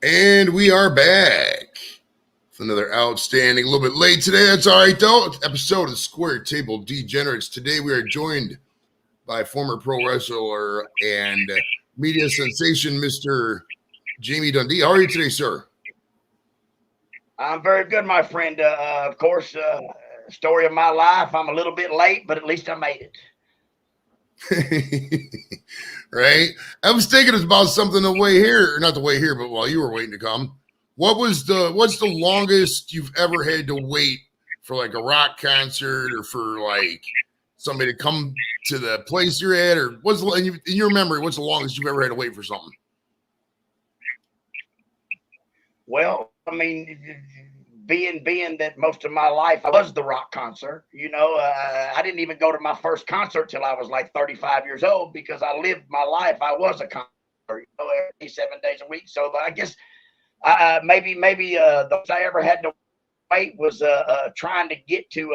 And we are back with another outstanding, a little bit late today. That's all right, though. Episode of Square Table Degenerates. Today we are joined by former pro wrestler and media sensation, Mr. Jamie Dundee. How are you today, sir? I'm very good, my friend. Of course, story of my life. I'm a little bit late, but at least I made it. Right? I was thinking about something the way here, or not the way here, but while you were waiting to come. What's the longest you've ever had to wait for like a rock concert or for like somebody to come to the place you're at, or in your memory, what's the longest you've ever had to wait for something? Well, I mean, being that most of my life I was the rock concert. I didn't even go to my first concert till I was like 35 years old because I lived my life. I was a concert, every 7 days a week. So I guess maybe the most I ever had to wait was trying to get to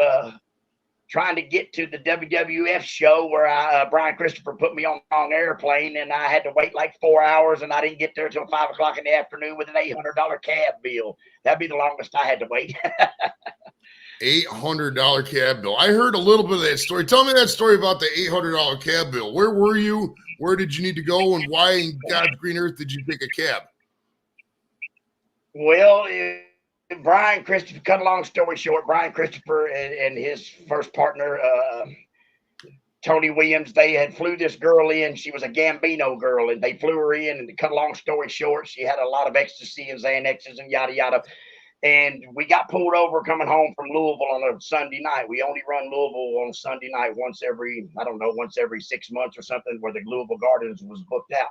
the WWF show where Brian Christopher put me on the wrong airplane, and I had to wait like 4 hours, and I didn't get there till 5 o'clock in the afternoon with an $800 cab bill. That'd be the longest I had to wait. $800 cab bill. I heard a little bit of that story. Tell me that story about the $800 cab bill. Where were you? Where did you need to go? And why in God's green earth did you take a cab? Well, Brian Christopher, cut a long story short, Brian Christopher and his first partner, Tony Williams, they had flew this girl in. She was a Gambino girl, and they flew her in. And to cut a long story short, she had a lot of ecstasy and Xanaxes and yada yada. And we got pulled over coming home from Louisville on a Sunday night. We only run Louisville on Sunday night once every 6 months or something, where the Louisville Gardens was booked out.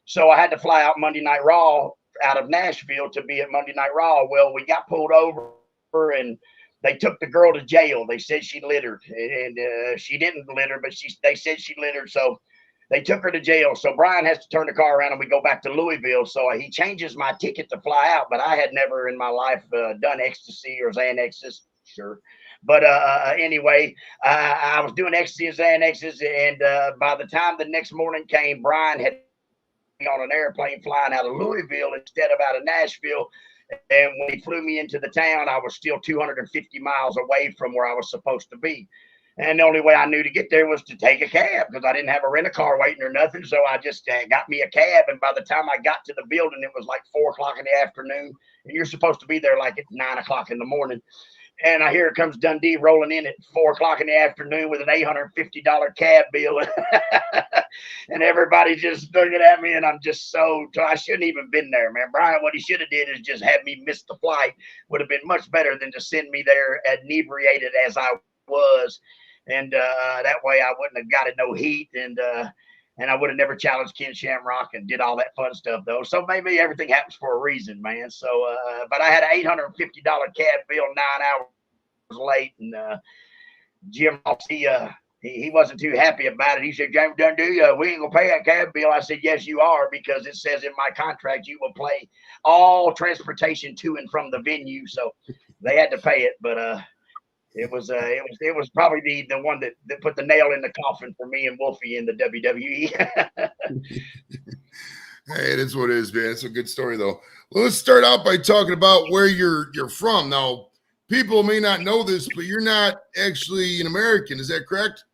So I had to fly out Monday Night Raw out of Nashville to be at Monday Night Raw. Well, we got pulled over and they took the girl to jail. They said she littered, and she didn't litter, but they said she littered. So they took her to jail. So Brian has to turn the car around and we go back to Louisville. So he changes my ticket to fly out, but I had never in my life done ecstasy or Xanaxes. Sure. But anyway, I was doing ecstasy and Xanaxes, and by the time the next morning came, Brian had on an airplane flying out of Louisville instead of out of Nashville. And when he flew me into the town, I was still 250 miles away from where I was supposed to be. And the only way I knew to get there was to take a cab because I didn't have a rent a car waiting or nothing. So I just got me a cab. And by the time I got to the building, it was like 4 o'clock in the afternoon. And you're supposed to be there like at 9 o'clock in the morning. And here comes Dundee rolling in at 4 o'clock in the afternoon with an $850 cab bill. And everybody's just looking at me, and I'm just I shouldn't even been there, man. Brian, what he should have did is just had me miss the flight. Would have been much better than to send me there inebriated as I was. And that way I wouldn't have got no heat, and I would have never challenged Ken Shamrock and did all that fun stuff, though. So maybe everything happens for a reason, man. So, but I had an $850 cab bill 9 hours late, and Jim Ross, he wasn't too happy about it. He said, James Dundee, we ain't gonna pay that cab bill. I said, yes, you are, because it says in my contract you will pay all transportation to and from the venue. So they had to pay it, but it was probably the one that put the nail in the coffin for me and Wolfie in the WWE. Hey, that's what it is, man. It's a good story, though. Well, let's start out by talking about where you're from. Now, people may not know this, but you're not actually an American. Is that correct?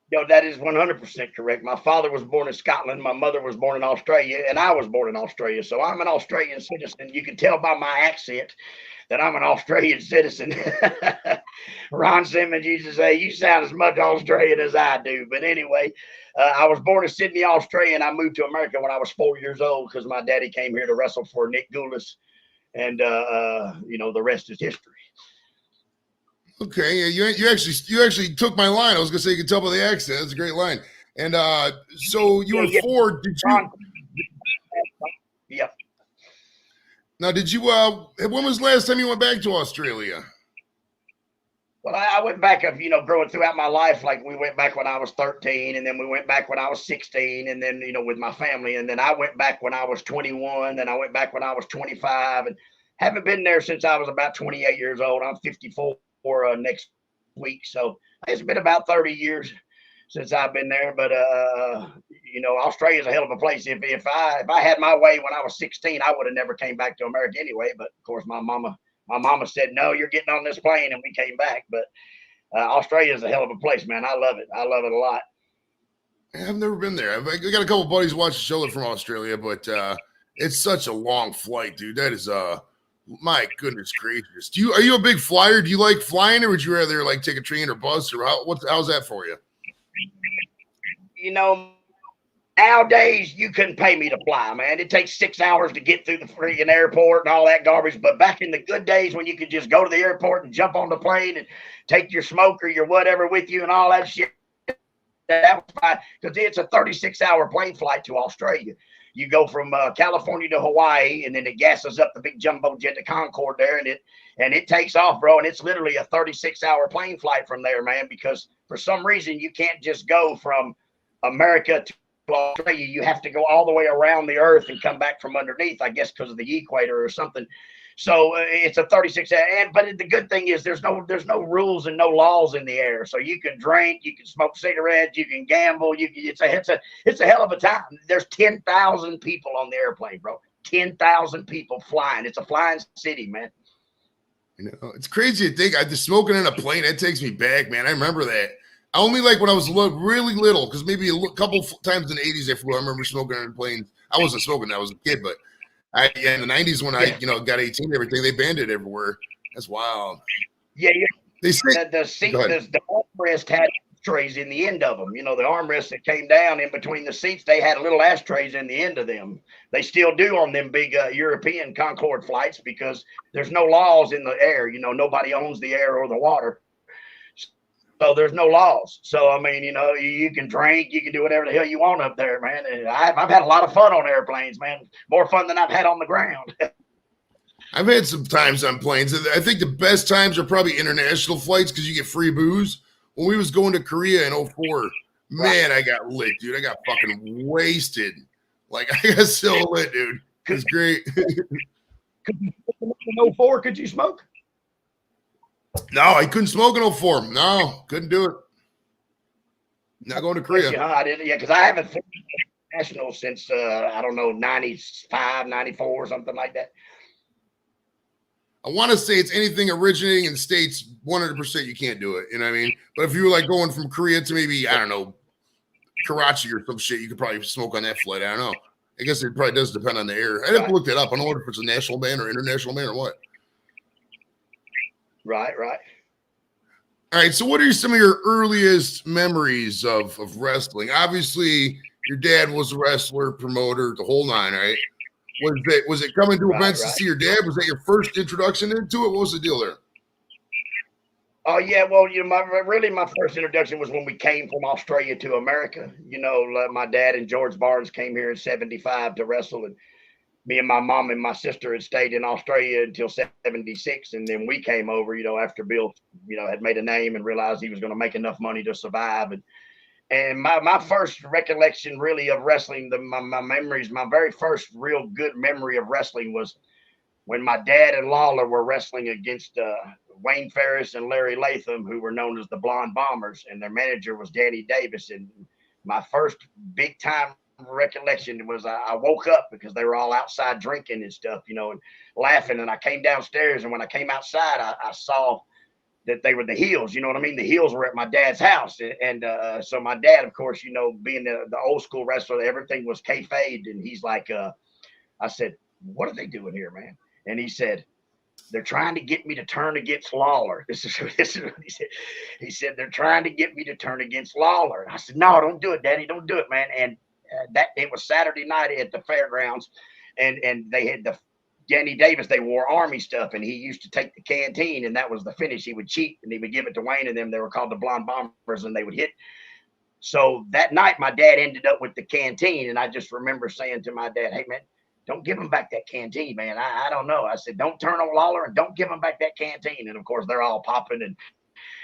No, that is 100% correct. My father was born in Scotland. My mother was born in Australia, and I was born in Australia. So I'm an Australian citizen. You can tell by my accent that I'm an Australian citizen. Ron Simmons used to say, you sound as much Australian as I do. But anyway, I was born in Sydney, Australia, and I moved to America when I was 4 years old because my daddy came here to wrestle for Nick Goulas. And, the rest is history. Okay, yeah, you actually took my line. I was gonna say you could tell by the accent. That's a great line. And so you were 4. Did you? Yep. Now, did you? When was the last time you went back to Australia? Well, I went back growing throughout my life. Like we went back when I was 13, and then we went back when I was 16, and then with my family, and then I went back when I was 21, and I went back when I was 25, and haven't been there since I was about 28 years old. I'm 54 next week, so it's been about 30 years since I've been there. But Australia's a hell of a place. If I had my way when I was 16, I would have never came back to America anyway. But of course, my mama said, no, you're getting on this plane, and we came back. But Australia is a hell of a place, man. I love it. I love it a lot. I've never been there. I got a couple buddies watch the show from Australia, but it's such a long flight, dude. That is my goodness gracious. Are you a big flyer? Do you like flying, or would you rather like take a train or bus, or how's that for you? Nowadays you couldn't pay me to fly, man. It takes 6 hours to get through the freaking airport and all that garbage. But back in the good days when you could just go to the airport and jump on the plane and take your smoke or your whatever with you and all that shit, that was fine, because it's a 36-hour plane flight to Australia. You go from California to Hawaii, and then it gasses up the big jumbo jet, the Concorde there, and it takes off, bro. And it's literally a 36-hour plane flight from there, man, because for some reason you can't just go from America to Australia. You have to go all the way around the earth and come back from underneath, I guess, because of the equator or something. So it's a 36, but the good thing is there's no rules and no laws in the air. So you can drink, you can smoke cigarettes, you can gamble. It's a hell of a time. There's 10,000 people on the airplane, bro. 10,000 people flying. It's a flying city, man. It's crazy to think. The smoking in a plane, that takes me back, man. I remember that. I only like when I was really little, because maybe a couple times in the 80s I remember smoking on planes. I wasn't smoking, I was a kid, but in the 90s when I got 18 and everything, they banned it everywhere. That's wild. Yeah. They say the armrest had ashtrays in the end of them. The armrests that came down in between the seats, they had little ashtrays in the end of them. They still do on them big European Concorde flights, because there's no laws in the air. Nobody owns the air or the water. So there's no laws. So, I mean, you can drink, you can do whatever the hell you want up there, man. And I've had a lot of fun on airplanes, man. More fun than I've had on the ground. I've had some times on planes. I think the best times are probably international flights, because you get free booze. When we was going to Korea in 2004, man, I got lit, dude. I got fucking wasted. Like, I got so lit, dude. It was great. In 2004, could you smoke? No, I couldn't smoke in 2004. No, couldn't do it. Not going to Korea. I didn't. Yeah, because I haven't flown international since, I don't know, 95, 94, something like that. I want to say it's anything originating in the States, 100% you can't do it. You know what I mean? But if you were like going from Korea to maybe, I don't know, Karachi or some shit, you could probably smoke on that flight. I don't know. I guess it probably does depend on the air. I'd have to look that up. I don't know if it's a national ban or international ban or what. Right. All right. So what are some of your earliest memories of wrestling? Obviously, your dad was a wrestler, promoter, the whole nine, right? Was it coming to events to see your dad? Was that your first introduction into it? What was the deal there? Oh, yeah. Well, my first introduction was when we came from Australia to America. My dad and George Barnes came here in 75 to wrestle, and me and my mom and my sister had stayed in Australia until 76. And then we came over, after Bill, had made a name and realized he was going to make enough money to survive. And my first recollection really of wrestling, my memories, my very first real good memory of wrestling was when my dad and Lawler were wrestling against Wayne Ferris and Larry Latham, who were known as the Blonde Bombers, and their manager was Danny Davis. And my first big time recollection was I woke up because they were all outside drinking and stuff, and laughing. And I came downstairs, and when I came outside, I saw that they were the heels. You know what I mean? The heels were at my dad's house. And so my dad, of course, being the old school wrestler, everything was kayfabe. And he's like, I said, what are they doing here, man? And he said, they're trying to get me to turn against Lawler. This is what he said. He said, they're trying to get me to turn against Lawler. And I said, no, don't do it, Daddy. Don't do it, man. And that it was Saturday night at the fairgrounds, and they had the Danny Davis, they wore Army stuff, and he used to take the canteen, and that was the finish. He would cheat, and he would give it to Wayne and them. They were called the Blonde Bombers, and they would hit. So that night, my dad ended up with the canteen, and I just remember saying to my dad, hey, man, don't give him back that canteen, man. I don't know. I said, don't turn on Lawler, and don't give him back that canteen. And, of course, they're all popping, and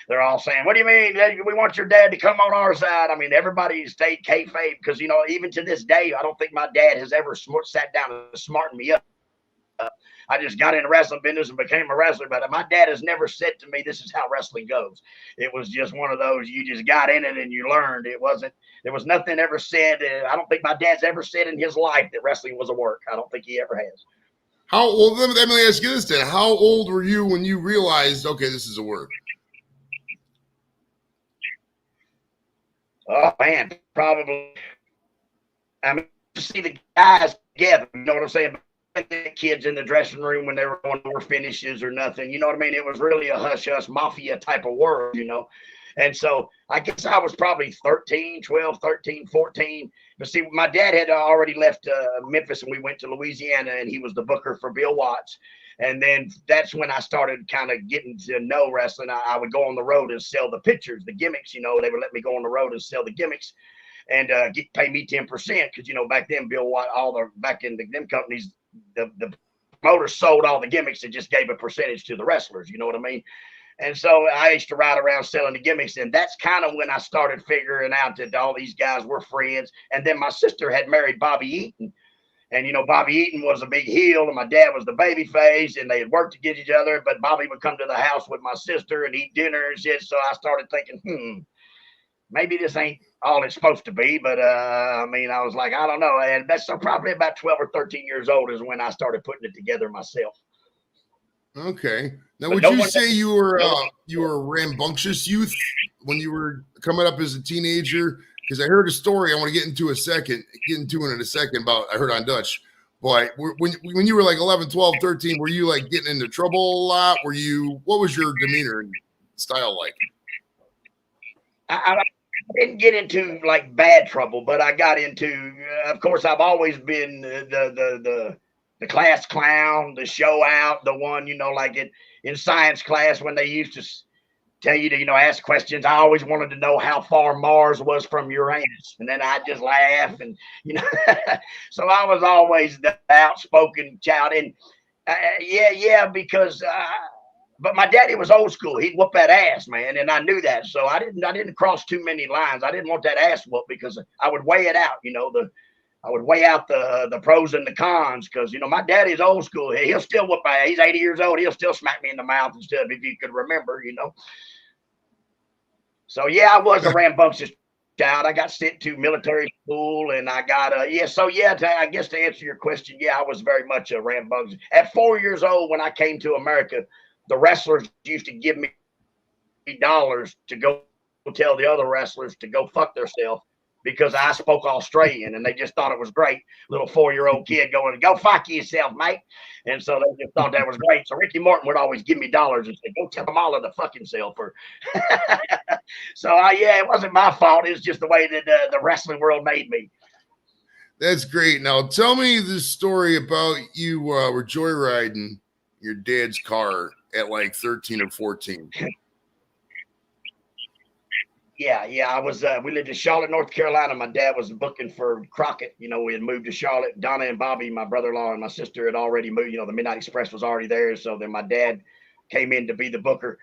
they're all saying, what do you mean? We want your dad to come on our side. I mean, everybody stayed kayfabe because, even to this day, I don't think my dad has ever sat down and smartened me up. I just got in the wrestling business and became a wrestler. But my dad has never said to me, "This is how wrestling goes." It was just one of those, you just got in it and you learned. There was nothing ever said. I don't think my dad's ever said in his life that wrestling was a work. I don't think he ever has. How old? Let me ask you this then. How old were you when you realized, okay, this is a work? Oh man, probably. I mean, to see the guys together, you know what I'm saying? Kids in the dressing room when they were going over finishes or nothing. You know what I mean? It was really a hush hush mafia type of world, you know. And so I guess I was probably 12, 13, 14. But see, my dad had already left Memphis and we went to Louisiana and he was the booker for Bill Watts. And then that's when I started kind of getting to know wrestling. I would go on the road and sell the pictures, the gimmicks, you know, they would let me go on the road and sell the gimmicks and pay me 10% because, you know, back then Bill Watt, back in them companies, the promoters sold all the gimmicks and just gave a percentage to the wrestlers. You know what I mean? And so I used to ride around selling the gimmicks. And that's kind of when I started figuring out that all these guys were friends. And then my sister had married Bobby Eaton. And, you know, Bobby Eaton was a big heel and my dad was the baby face and they had worked against each other. But Bobby would come to the house with my sister and eat dinner and shit. So I started thinking, maybe this ain't all it's supposed to be. But, I mean, I was like, I don't know. And that's probably about 12 or 13 years old is when I started putting it together myself. Okay. Now, would you say you were a rambunctious youth when you were coming up as a teenager? Because I heard a story I want to get into in a second about, I heard on Dutch. But when you were like 11, 12, 13, were you like getting into trouble a lot? What was your demeanor and style like? I didn't get into like bad trouble, but I got into, of course, I've always been the class clown, the show out, the one, you know, like in science class when they used to tell you to, you know, ask questions. I always wanted to know how far Mars was from Uranus. And then I just laugh and, you know, so I was always the outspoken child. And because, but my daddy was old school. He'd whoop that ass, man. And I knew that. So I didn't cross too many lines. I didn't want that ass whoop because I would weigh it out, you know, I would weigh out the pros and the cons because, you know, my daddy's old school. He'll still whoop my ass. He's 80 years old. He'll still smack me in the mouth and stuff if you could remember, you know. So, yeah, I was a rambunctious child. I got sent to military school and I got I guess to answer your question, yeah, I was very much a rambunctious. At 4 years old when I came to America, the wrestlers used to give me dollars to go tell the other wrestlers to go fuck themselves because I spoke Australian and they just thought it was great. Little 4-year-old kid going, go fuck yourself, mate. And so they just thought that was great. So Ricky Morton would always give me dollars and say, go tell them all of the fucking self. So it wasn't my fault. It was just the way that the wrestling world made me. That's great. Now tell me this story about you were joyriding your dad's car at like 13 or 14. Yeah. I was, we lived in Charlotte, North Carolina. My dad was booking for Crockett. You know, we had moved to Charlotte. Donna and Bobby, my brother-in-law and my sister had already moved. You know, the Midnight Express was already there. So then my dad came in to be the booker.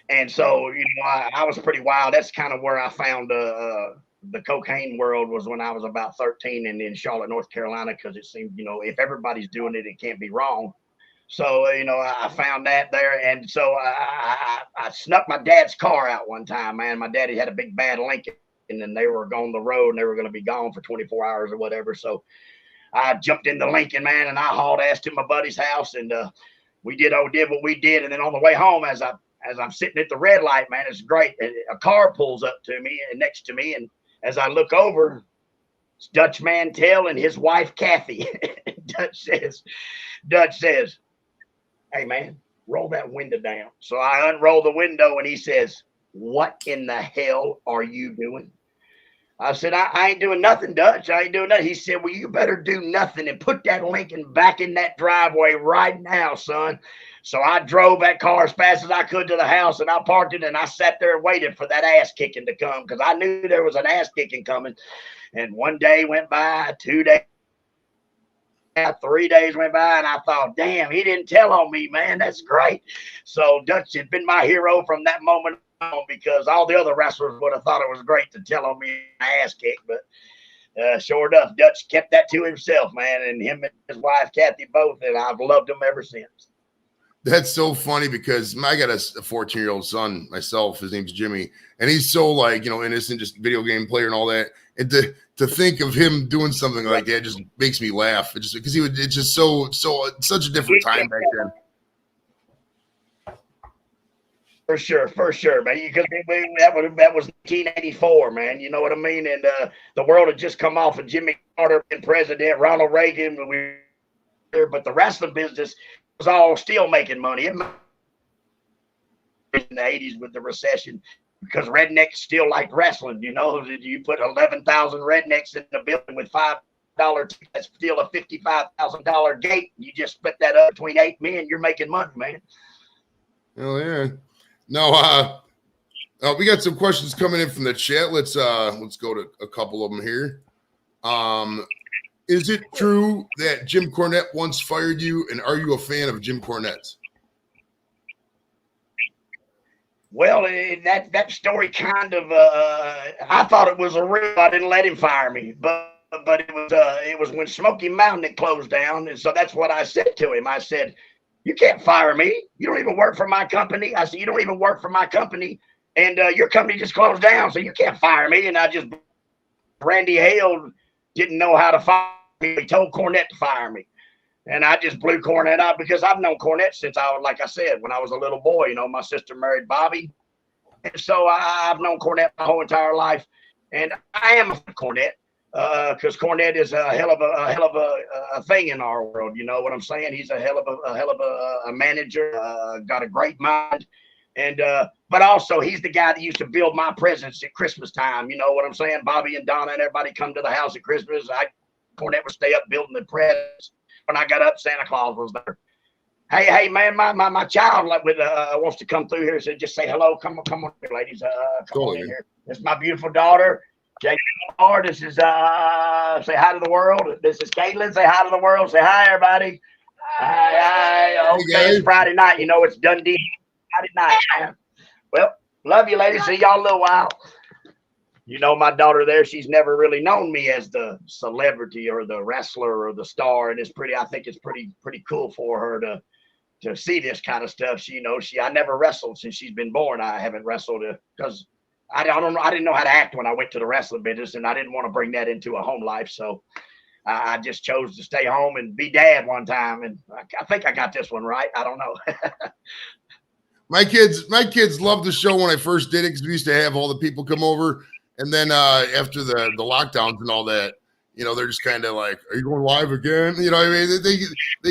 And so, you know, I was pretty wild. That's kind of where I found the cocaine world was when I was about 13 and in Charlotte, North Carolina, because it seemed, you know, if everybody's doing it, it can't be wrong. So, you know, I found that there. And so I snuck my dad's car out one time, man. My daddy had a big bad Lincoln and then they were going the road and they were going to be gone for 24 hours or whatever. So I jumped in the Lincoln, man, and I hauled ass to my buddy's house and we did what we did. And then on the way home, as I'm sitting at the red light, man, it's great. A car pulls up to me and next to me. And as I look over, it's Dutch Mantell and his wife, Kathy. Dutch says, hey, man, roll that window down. So I unroll the window and he says, what in the hell are you doing? I said, I ain't doing nothing, Dutch. I ain't doing nothing. He said, well, you better do nothing and put that Lincoln back in that driveway right now, son. So I drove that car as fast as I could to the house and I parked it and I sat there and waited for that ass kicking to come because I knew there was an ass kicking coming. And one day went by, 2 days. 3 days went by and I thought, damn, he didn't tell on me, man. That's great. So Dutch had been my hero from that moment on because all the other wrestlers would have thought it was great to tell on me ass kick. But Sure enough, Dutch kept that to himself, man, and him and his wife Kathy both, and I've loved them ever since. That's so funny because I got a 14-year-old son myself. His name's Jimmy, and he's so like, innocent, just video game player and all that. And to think of him doing something like that just makes me laugh. It just because it's just so such a different time back then. For sure, man. Because that was 1984, man. You know what I mean? And the world had just come off of Jimmy Carter being president, Ronald Reagan, but the wrestling business was all still making money. In the 80s with the recession, because rednecks still liked wrestling. You put 11,000 rednecks in the building with $5. That's still a $55,000 gate. You just split that up between 8 men. You're making money, man. Oh yeah. No, we got some questions coming in from the chat. Let's go to a couple of them here. Is it true that Jim Cornette once fired you, and are you a fan of Jim Cornette's? Well, that story kind of I thought it was a real. I didn't let him fire me, but it was when Smoky Mountain had closed down, and so that's what I said to him. I said, "You can't fire me. You don't even work for my company." I said, "You don't even work for my company, and your company just closed down, so you can't fire me." And Randy Hale didn't know how to fire me. He told Cornette to fire me. And I just blew Cornette out because I've known Cornette since like I said, when I was a little boy. My sister married Bobby. And so I've known Cornette my whole entire life. And I am a Cornette because Cornette is a hell of a thing in our world. You know what I'm saying? He's a hell of a manager, got a great mind. And but also he's the guy that used to build my presents at Christmas time. You know what I'm saying? Bobby and Donna and everybody come to the house at Christmas. Cornette would stay up building the presents. When I got up, Santa Claus was there. Hey, man, my child wants to come through here. So just say hello. Come on, ladies. Come on in here. This is my beautiful daughter, Jake. This is say hi to the world. This is Caitlin. Say hi to the world. Say hi, everybody. Hi. Okay, it's Friday night. It's Dundee Friday night, man. Well, love you, ladies. See y'all in a little while. My daughter there, she's never really known me as the celebrity or the wrestler or the star. And I think it's pretty cool for her to see this kind of stuff. I never wrestled since she's been born. I haven't wrestled because I didn't know how to act when I went to the wrestling business, and I didn't want to bring that into a home life. So I just chose to stay home and be dad one time. And I think I got this one right. I don't know. My kids loved the show when I first did it because we used to have all the people come over. And then after the lockdowns and all that, they're just kind of like, "Are you going live again?" I mean, they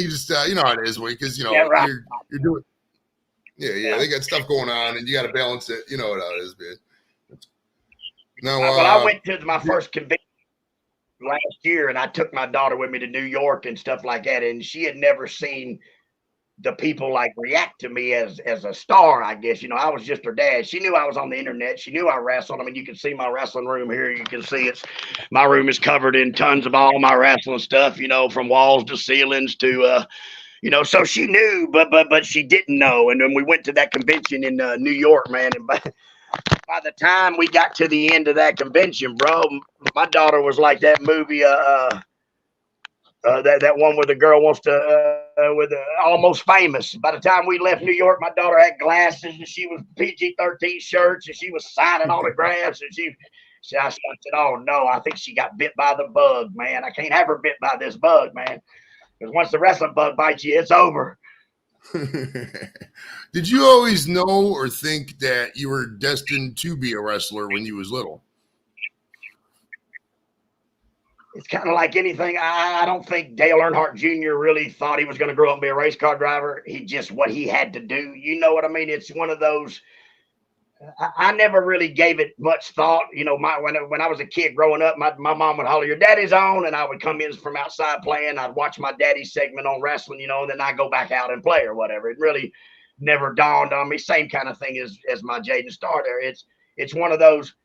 just how it is, because right. you're doing, they got stuff going on and you got to balance it. You know what it is, man. No, but I went to my first convention last year, and I took my daughter with me to New York and stuff like that, and she had never seen the people react to me as a star, I guess. I was just her dad. She knew I was on the internet. She knew I wrestled. I mean, you can see my wrestling room here. You can see my room is covered in tons of all my wrestling stuff, from walls to ceilings to, so she knew, but she didn't know. And then we went to that convention in New York, man. And by the time we got to the end of that convention, bro, my daughter was like that movie, that one where the girl wants to with Almost Famous. By the time we left New York, my daughter had glasses and she was PG-13 shirts and she was signing autographs and I said, "Oh no, I think she got bit by the bug, man. I can't have her bit by this bug, man. Because once the wrestling bug bites you, it's over." Did you always know or think that you were destined to be a wrestler when you was little? It's kind of like anything. I don't think Dale Earnhardt Jr. really thought he was going to grow up and be a race car driver. He just what he had to do. You know what I mean? It's one of those. I never really gave it much thought. When I was a kid growing up, my mom would holler, "Your daddy's on," and I would come in from outside playing. I'd watch my daddy's segment on wrestling, and then I go back out and play or whatever. It really never dawned on me. Same kind of thing as my Jaden Star there. It's one of those.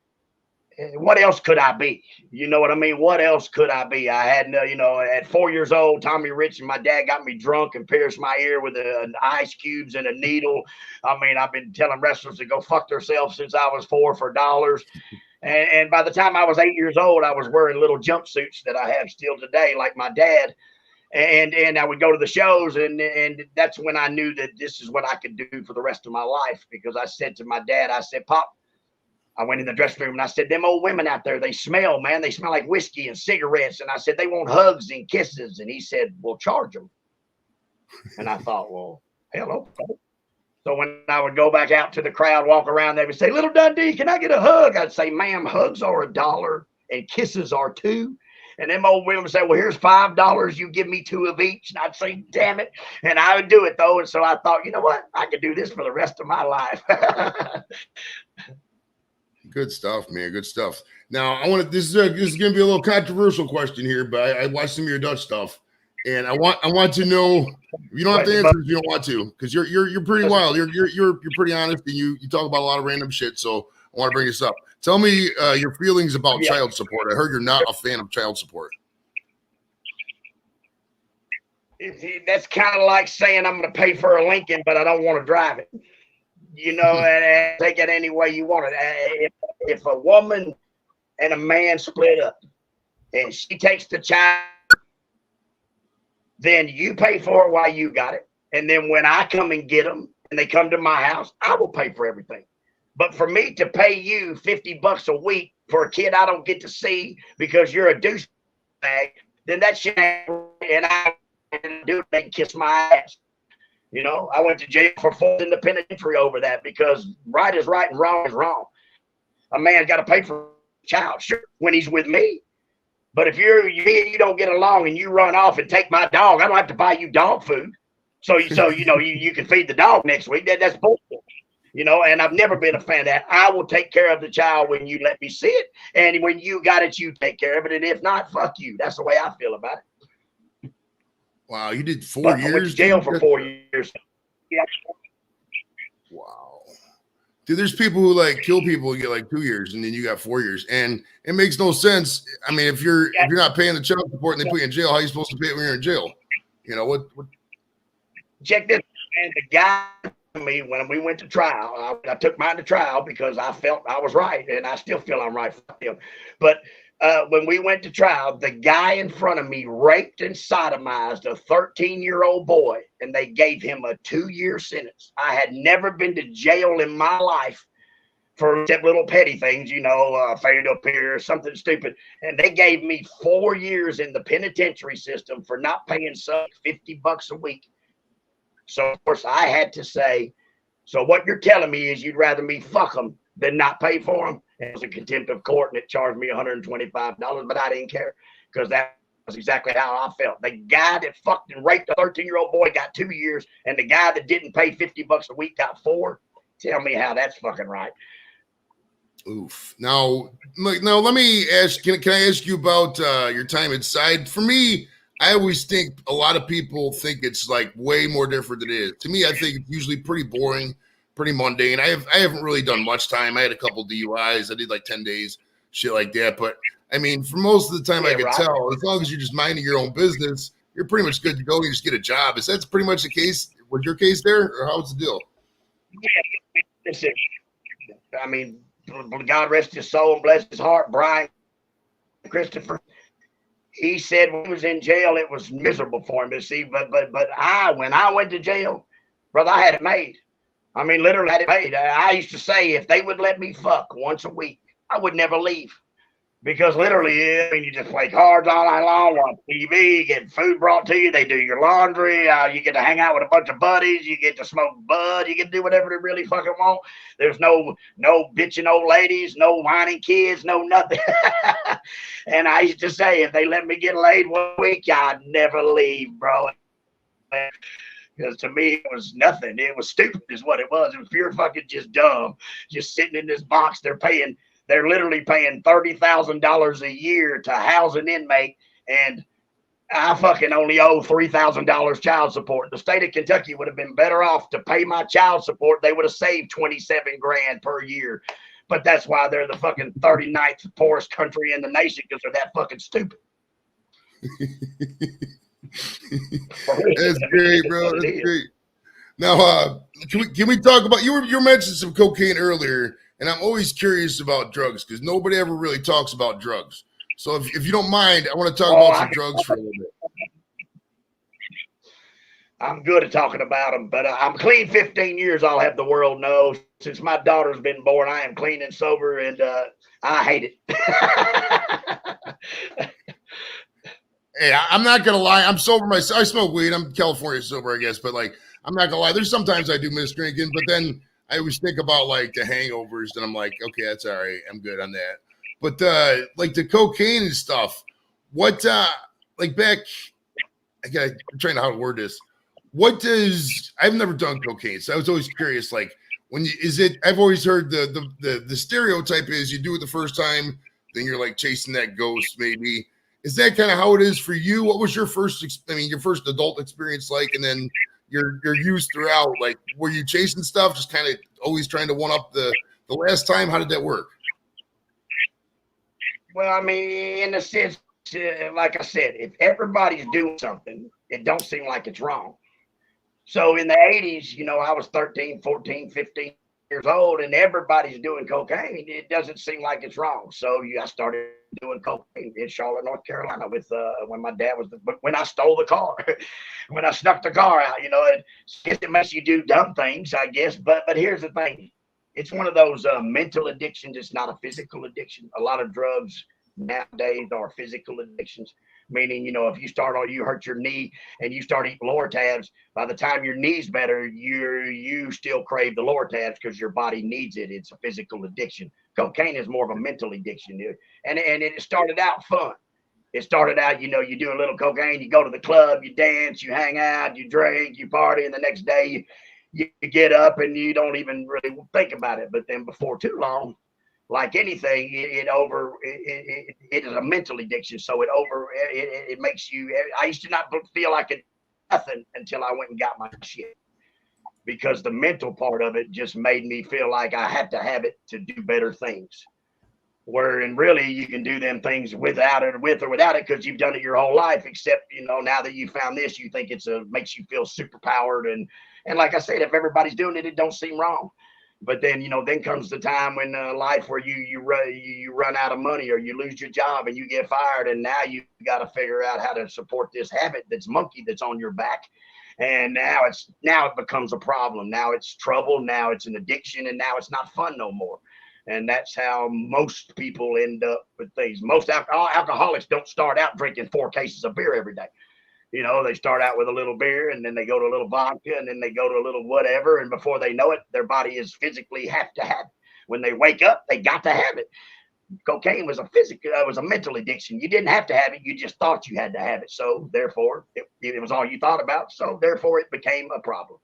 What else could I be? You know what I mean? What else could I be? I had, at 4 years old, Tommy Rich and my dad got me drunk and pierced my ear with an ice cubes and a needle. I mean, I've been telling wrestlers to go fuck themselves since I was 4 for dollars. And by the time I was 8 years old, I was wearing little jumpsuits that I have still today, like my dad. And I would go to the shows, and that's when I knew that this is what I could do for the rest of my life. Because I said to my dad, I said, Pop, I went in the dressing room and I said, them old women out there, they smell, man. They smell like whiskey and cigarettes. And I said, they want hugs and kisses. And he said, well, charge them. And I thought, well, hell, okay. So when I would go back out to the crowd, walk around, they would say, Little Dundee, can I get a hug? I'd say, ma'am, hugs are $1 and kisses are $2. And them old women would say, well, here's $5. You give me 2 of each. And I'd say, damn it. And I would do it, though. And so I thought, you know what? I could do this for the rest of my life. Good stuff, man. Good stuff. Now, I want to. This is going to be a little controversial question here, but I watched some of your Dutch stuff, and I want to know. You don't have to answer if you don't want to, because you're pretty wild. You're pretty honest, and you talk about a lot of random shit. So I want to bring this up. Tell me your feelings about child support. I heard you're not a fan of child support. That's kind of like saying I'm going to pay for a Lincoln, but I don't want to drive it. You know, and take it any way you want it. If a woman and a man split up and she takes the child, then you pay for it while you got it. And then when I come and get them and they come to my house, I will pay for everything. But for me to pay you $50 a week for a kid I don't get to see because you're a douchebag, then that shit ain't, and I do they can kiss my ass. You know, I went to jail for 4 in the penitentiary over that because right is right and wrong is wrong. A man got to pay for a child, sure, when he's with me. But if you don't get along and you run off and take my dog, I don't have to buy you dog food. So you know you can feed the dog next week. That's bullshit. You know, and I've never been a fan of that. I will take care of the child when you let me see it. And when you got it, you take care of it. And if not, fuck you. That's the way I feel about it. Wow, you did 4 years? I went to jail for 4 years. Yeah. Wow. Dude, there's people who like kill people and get like 2 years, and then you got 4 years. And it makes no sense. I mean, if you're not paying the child support and they put you in jail, how are you supposed to pay it when you're in jail? You know, what? Check this, man. The guy me when we went to trial, I took mine to trial because I felt I was right, and I still feel I'm right for him. But when we went to trial, the guy in front of me raped and sodomized a 13-year-old boy, and they gave him a 2-year sentence. I had never been to jail in my life for little petty things, you know, failure to appear, something stupid. And they gave me 4 years in the penitentiary system for not paying $50 a week. So, of course, I had to say, so what you're telling me is you'd rather me fuck them than not pay for them? It was a contempt of court, and it charged me $125, but I didn't care because that was exactly how I felt. The guy that fucked and raped a 13-year-old boy got 2 years, and the guy that didn't pay $50 a week got 4. Tell me how that's fucking right. Oof. Now let me ask, can I ask you about your time inside? For me, I always think a lot of people think it's like way more different than it is. To me, I think it's usually pretty boring, pretty mundane. I haven't really done much time. I had a couple DUIs. I did like 10 days, shit like that. But I mean, for most of the time I could tell, as long as you're just minding your own business, you're pretty much good to go. You just get a job. Is that pretty much the case? Was your case there, or how's the deal? Yeah, listen, I mean, God rest his soul and bless his heart, Brian Christopher. He said when he was in jail, it was miserable for him to see. But when I went to jail, brother, I had it made. I mean, literally had it made. I used to say if they would let me fuck once a week, I would never leave. Because literally, I mean, you just play cards all night long, watch TV, get food brought to you, they do your laundry, you get to hang out with a bunch of buddies, you get to smoke bud, you get to do whatever they really fucking want. There's no bitching old ladies, no whining kids, no nothing. And I used to say, if they let me get laid 1 week, I'd never leave, bro. Because to me, it was nothing. It was stupid is what it was. It was pure fucking just dumb. Just sitting in this box, they're literally paying $30,000 a year to house an inmate, and I fucking only owe $3,000 child support. The state of Kentucky would have been better off to pay my child support. They would have saved $27,000 per year. But that's why they're the fucking 39th poorest country in the nation, because they're that fucking stupid. That's great, bro. That's great. Now, can we talk about you were mentioning some cocaine earlier? and I'm always curious about drugs because nobody ever really talks about drugs. So if you don't mind, I want to talk about some drugs for a little bit. I'm good at talking about them, but I'm clean 15 years. I'll have the world know. Since my daughter's been born, I am clean and sober, and I hate it. Hey, I'm not gonna lie. I'm sober myself. I smoke weed. I'm California sober, I guess, but like, I'm not gonna lie. There's sometimes I do miss drinking, but then I always think about like the hangovers, and I'm like, okay, that's all right. I'm good on that. But like the cocaine and stuff. What like back? I'm trying to how to word this. What does I've never done cocaine, so I was always curious. Like, when you, is it? I've always heard the stereotype is you do it the first time, then you're like chasing that ghost. Maybe is that kind of how it is for you? What was your first? Your first adult experience like, and then your use throughout. Like, were you chasing stuff, just kind of always trying to one up the last time? How did that work? Well, I mean, in a sense, like I said, if everybody's doing something, it don't seem like it's wrong. So in the 80s, I was 13, 14, 15 years old, and everybody's doing cocaine. It doesn't seem like it's wrong. So I started doing cocaine in Charlotte, North Carolina with when my dad when I stole the car, when I snuck the car out, it makes you do dumb things, I guess. But here's the thing. It's one of those mental addictions. It's not a physical addiction. A lot of drugs nowadays are physical addictions, meaning, if you hurt your knee and you start eating Lortabs, by the time your knee's better, you still crave the Lortabs because your body needs it. It's a physical addiction. Cocaine is more of a mental addiction, and it started out fun. It started out, you do a little cocaine, you go to the club, you dance, you hang out, you drink, you party, and the next day you get up and you don't even really think about it. But then before too long, like anything, it is a mental addiction. So it makes you. I used to not feel like it nothing until I went and got my shit, because the mental part of it just made me feel like I had to have it to do better things. Where and really you can do them things with or without it, because you've done it your whole life. Except now that you found this, you think makes you feel super powered, and like I said, if everybody's doing it, it don't seem wrong. But then, then comes the time when life where you run out of money, or you lose your job and you get fired, and now you got to figure out how to support this habit that's on your back. And now it becomes a problem. Now it's trouble. Now it's an addiction, and now it's not fun no more. And that's how most people end up with things. Most alcoholics don't start out drinking 4 cases of beer every day. They start out with a little beer, and then they go to a little vodka, and then they go to a little whatever. And before they know it, their body is physically have to have it. When they wake up, they got to have it. Cocaine was a mental addiction. You didn't have to have it. You just thought you had to have it. So therefore, it was all you thought about. So therefore, it became a problem.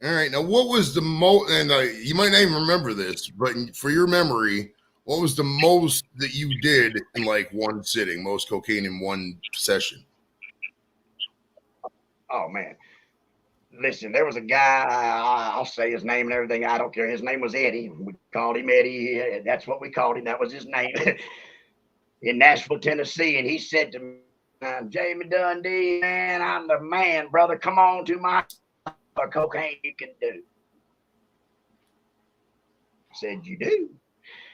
All right. Now, what was the most, and you might not even remember this, but for your memory, what was the most that you did in like one sitting, most cocaine in one session? Oh, man. Listen, there was a guy, I'll say his name and everything. I don't care. His name was Eddie. We called him Eddie. That's what we called him. That was his name in Nashville, Tennessee. And he said to me, Jamie Dundee, man, I'm the man, brother. Come on to my cocaine you can do. I said, you do?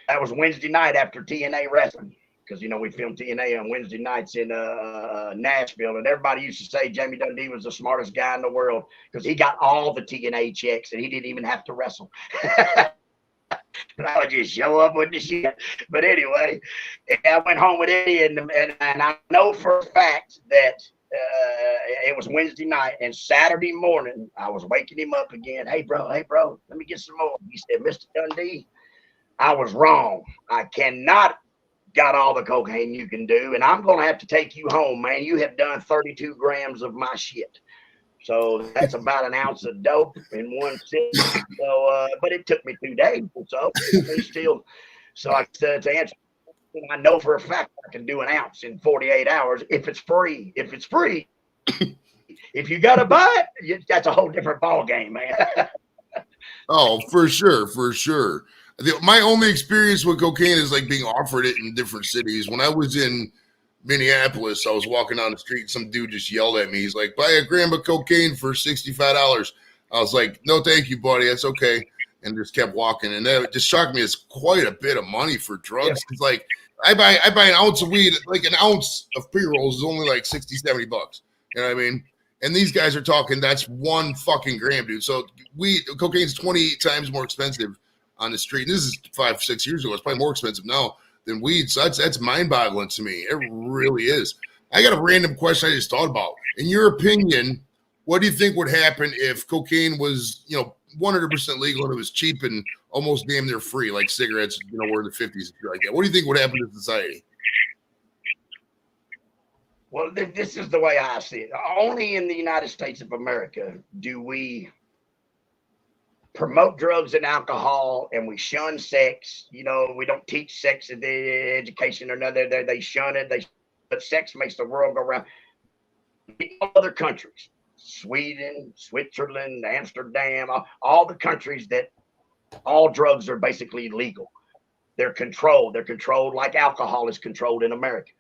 That was Wednesday night after TNA wrestling, because we filmed TNA on Wednesday nights in Nashville, and everybody used to say Jamie Dundee was the smartest guy in the world because he got all the TNA checks and he didn't even have to wrestle. And I would just show up with the shit. But anyway, I went home with Eddie, and I know for a fact that it was Wednesday night, and Saturday morning I was waking him up again. Hey bro, let me get some more. He said, Mr. Dundee, I was wrong. I cannot got all the cocaine you can do, and I'm going to have to take you home, man. You have done 32 grams of my shit. So that's about an ounce of dope in one sitting. So, but it took me 2 days or so. So I said to answer, I know for a fact I can do an ounce in 48 hours if it's free. If it's free, if you got to buy it, that's a whole different ball game, man. Oh, for sure. My only experience with cocaine is like being offered it in different cities. When I was in Minneapolis, I was walking down the street, and some dude just yelled at me. He's like, buy a gram of cocaine for $65. I was like, no, thank you, buddy. That's okay. and just kept walking. And that just shocked me. It's quite a bit of money for drugs. It's like I buy an ounce of weed, like an ounce of pre-rolls is only like $60, $70. You know what I mean? And these guys are talking, that's 1 fucking gram, dude. So cocaine's 28 times more expensive on the street. And this is 5, 6 years ago. It's probably more expensive now than weed. So that's mind-boggling to me. It really is. I got a random question I just thought about. In your opinion, what do you think would happen if cocaine was, 100% legal and it was cheap and almost damn near free, like cigarettes, were in the 50s, like that? What do you think would happen to society? Well, this is the way I see it. Only in the United States of America do we promote drugs and alcohol, and we shun sex. We don't teach sex in the education or nothing. They shun it. But sex makes the world go round. Other countries, Sweden, Switzerland, Amsterdam, all the countries that all drugs are basically legal. They're controlled. They're controlled like alcohol is controlled in America.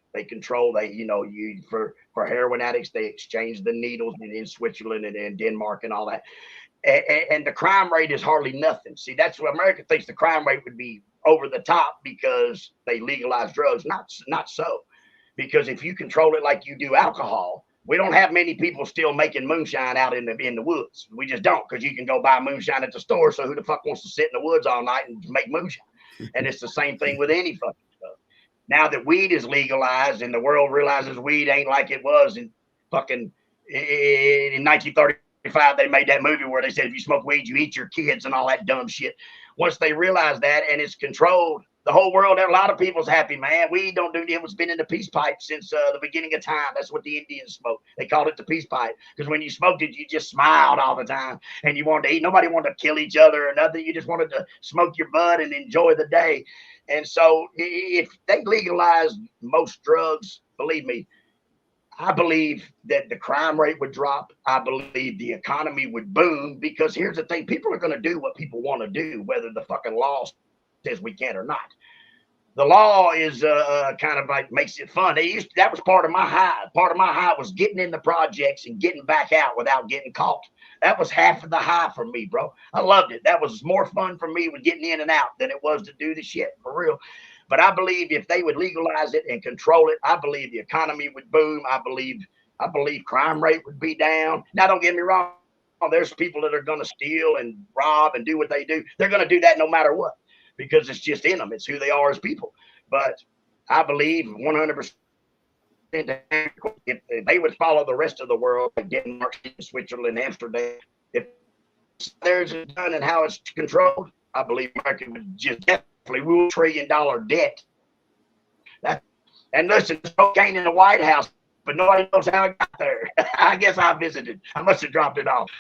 For heroin addicts, they exchange the needles in Switzerland and in Denmark and all that. And the crime rate is hardly nothing. See, that's what America thinks the crime rate would be over the top because they legalize drugs. Not so. Because if you control it like you do alcohol, we don't have many people still making moonshine out in the woods. We just don't, because you can go buy moonshine at the store. So who the fuck wants to sit in the woods all night and make moonshine? And it's the same thing with any fucking stuff. Now that weed is legalized and the world realizes weed ain't like it was in 1935, they made that movie where they said if you smoke weed, you eat your kids and all that dumb shit. Once they realize that and it's controlled, the whole world, a lot of people's happy, man. Weed don't do it. It's been in the peace pipe since the beginning of time. That's what the Indians smoked. They called it the peace pipe because when you smoked it, you just smiled all the time and you wanted to eat. Nobody wanted to kill each other or nothing. You just wanted to smoke your bud and enjoy the day. And so if they legalized most drugs, believe me, I believe that the crime rate would drop. I believe the economy would boom because here's the thing. People are going to do what people want to do, whether the fucking law says we can or not. The law is kind of like makes it fun. That was part of my high. Part of my high was getting in the projects and getting back out without getting caught. That was half of the high for me, bro. I loved it. That was more fun for me with getting in and out than it was to do the shit, for real. But I believe if they would legalize it and control it, I believe the economy would boom. I believe crime rate would be down. Now, don't get me wrong. There's people that are going to steal and rob and do what they do. They're going to do that no matter what, because it's just in them. It's who they are as people. But I believe 100% if they would follow the rest of the world, like Denmark, Switzerland, Amsterdam, if there's done and how it's controlled, I believe America would just definitely rule $1 trillion debt. And listen, there's cocaine in the White House, but nobody knows how it got there. I guess I visited. I must have dropped it off.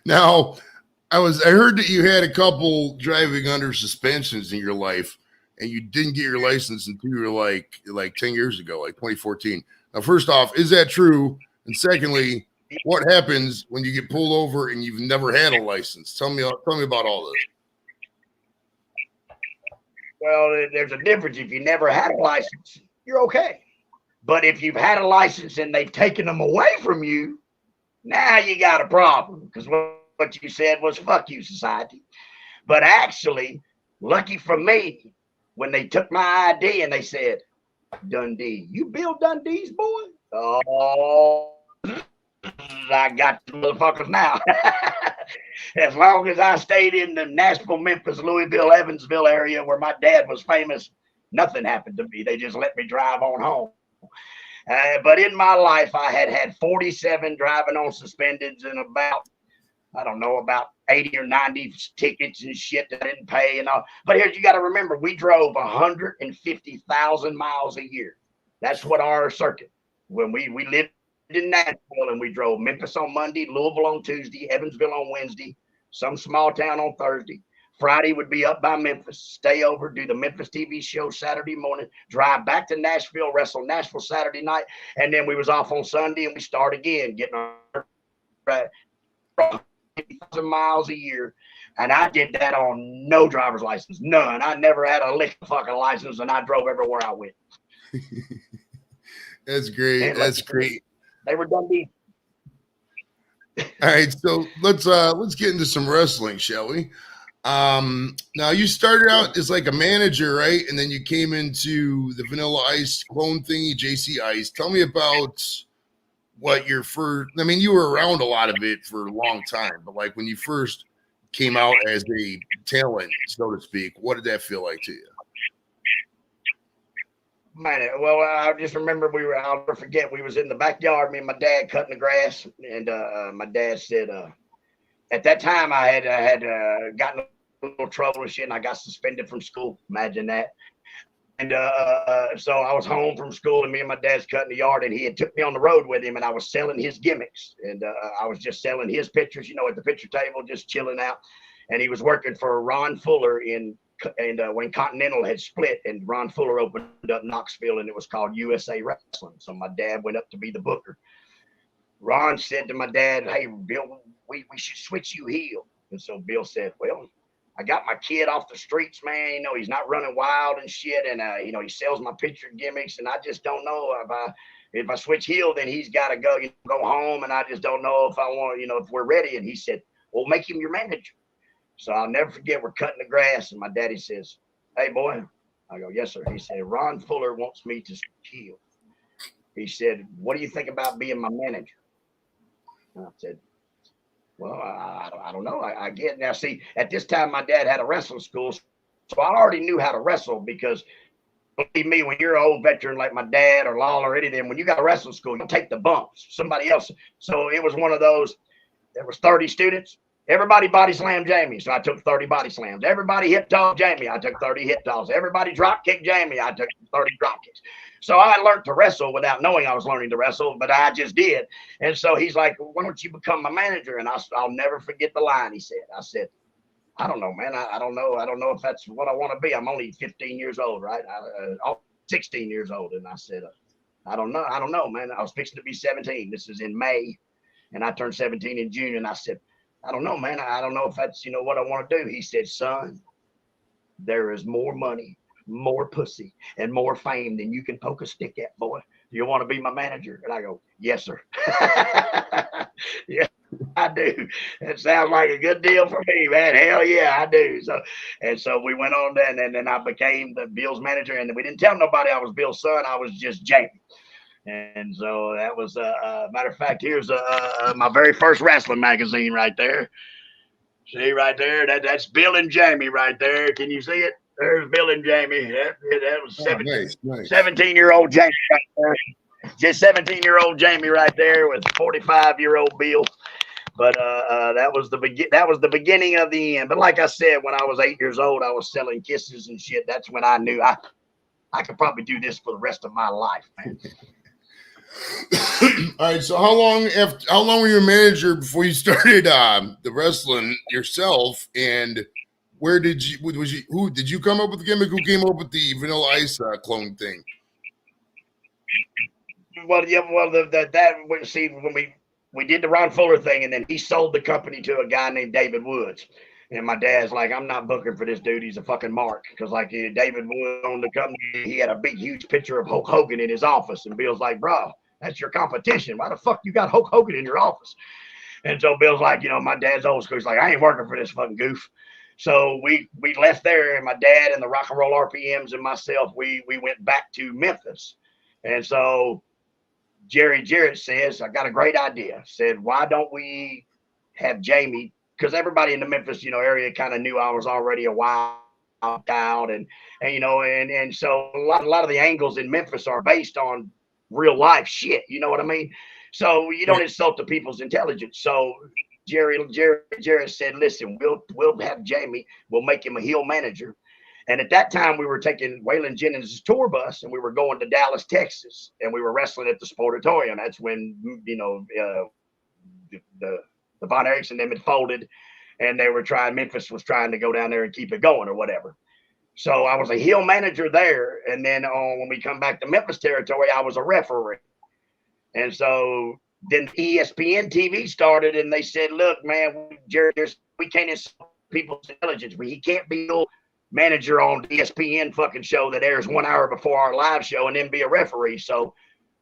Now, I heard that you had a couple driving under suspensions in your life, and you didn't get your license until you were like 10 years ago, like 2014. Now, first off, is that true? And secondly, what happens when you get pulled over and you've never had a license? Tell me about all this. Well, there's a difference. If you never had a license, you're okay. But if you've had a license and they've taken them away from you, now you got a problem, because what you said was fuck you, society. But actually, lucky for me, when they took my ID and they said, Dundee, you Bill Dundee's boy? Oh, I got the motherfuckers now. As long as I stayed in the Nashville, Memphis, Louisville, Evansville area where my dad was famous, nothing happened to me. They just let me drive on home. But in my life, I had 47 driving on suspendeds and about 80 or 90 tickets and shit that I didn't pay and all. But here's, you got to remember, we drove 150,000 miles a year. That's what our circuit. When we lived in Nashville and we drove Memphis on Monday, Louisville on Tuesday, Evansville on Wednesday, some small town on Thursday. Friday would be up by Memphis, stay over, do the Memphis TV show Saturday morning, drive back to Nashville, wrestle Nashville Saturday night, and then we was off on Sunday and we start again, getting our 50,000 miles a year. And I did that on no driver's license, none. I never had a lick of fucking license, and I drove everywhere I went. That's great. That's great. They were Dundee. All right, so let's get into some wrestling, shall we? Now you started Yeah. out as like a manager, right? And then you came into the Vanilla Ice clone thingy, JC Ice. Tell me about what your first. I mean, you were around a lot of it for a long time, but like when you first came out as a talent, so to speak, what did that feel like to you? Man, well, I just remember I'll never forget, we was in the backyard, me and my dad cutting the grass, and my dad said, at that time I had gotten a little trouble and shit, and I got suspended from school. Imagine that. And so I was home from school, and me and my dad's cutting the yard, and he had took me on the road with him, and I was selling his gimmicks, and I was just selling his pictures, at the picture table, just chilling out. And he was working for Ron Fuller when Continental had split, and Ron Fuller opened up Knoxville, and it was called USA Wrestling. So my dad went up to be the booker. Ron said to my dad, "Hey, Bill, we should switch you heel." And so Bill said, "Well, I got my kid off the streets, man. He's not running wild and shit, and he sells my picture gimmicks, and I just don't know if I switch heel, then he's got to go home, and I just don't know if I want, if we're ready." And he said, "Well, make him your manager." So I'll never forget. We're cutting the grass, and my daddy says, "Hey, boy." I go, "Yes, sir." He said, "Ron Fuller wants me to switch heel." He said, "What do you think about being my manager?" And I said, "Well, I don't know. I get now. See, at this time, my dad had a wrestling school, so I already knew how to wrestle because believe me, when you're an old veteran like my dad or Lawler or any of them, when you got a wrestling school, you take the bumps. Somebody else. So it was one of those. There was 30 students. Everybody body slammed Jamie, so I took 30 body slams. Everybody hip tossed Jamie, I took 30 hip tosses. Everybody drop kicked Jamie, I took 30 drop kicks. So I learned to wrestle without knowing I was learning to wrestle, but I just did. And so he's like, "Why don't you become my manager?" And I'll never forget the line he said. I said, "I don't know, man. I don't know. I don't know if that's what I want to be. I'm only 15 years old, right? 16 years old." And I said, "I don't know. I don't know, man." I was fixing to be 17. This is in May, and I turned 17 in June. And I said, "I don't know, man. I don't know if that's, what I want to do." He said, "Son, there is more money, more pussy, and more fame than you can poke a stick at, boy. Do you want to be my manager?" And I go, "Yes, sir." Yeah, I do. It sounds like a good deal for me, man. Hell yeah, I do. So we went on then, and then I became the Bill's manager, and we didn't tell nobody I was Bill's son. I was just Jamie. And so that was matter of fact. Here's my very first wrestling magazine right there. See right there, that's Bill and Jamie right there. Can you see it? There's Bill and Jamie. That was Oh, nice, nice. 17-year-old Jamie right there. Just 17-year-old Jamie right there with 45-year-old Bill. But that was the beginning of the end. But like I said, when I was 8 years old, I was selling kisses and shit. That's when I knew I could probably do this for the rest of my life, man. All right, so how long were you a manager before you started the wrestling yourself? And where did you who did you come up with the gimmick? Who came up with the Vanilla Ice clone thing? Well, yeah, well, see when we did the Ron Fuller thing, and then he sold the company to a guy named David Woods. And my dad's like, "I'm not booking for this dude. He's a fucking mark." Because like David Woods owned the company, he had a big, huge picture of Hulk Hogan in his office, and Bill's like, "Bro, that's your competition. Why the fuck you got Hulk Hogan in your office?" And so Bill's like, my dad's old school. He's like, "I ain't working for this fucking goof." So we left there, and my dad and the Rock and Roll RPMs and myself, we went back to Memphis. And so Jerry Jarrett says, "I got a great idea." Said, "Why don't we have Jamie?" Because everybody in the Memphis, area kind of knew I was already a wild out, and so a lot of the angles in Memphis are based on real life shit. You know what I mean? So you don't insult the people's intelligence. So Jerry said, "Listen, we'll have Jamie. We'll make him a heel manager." And at that time, we were taking Waylon Jennings' tour bus, and we were going to Dallas, Texas, and we were wrestling at the Sportatorium. That's when the Von Erichs and them had folded, and Memphis was trying to go down there and keep it going or whatever. So I was a heel manager there, and then when we come back to Memphis territory, I was a referee. And so then ESPN TV started, and they said, "Look, man, Jerry, we can't insult people's intelligence. He can't be manager on ESPN fucking show that airs 1 hour before our live show and then be a referee." So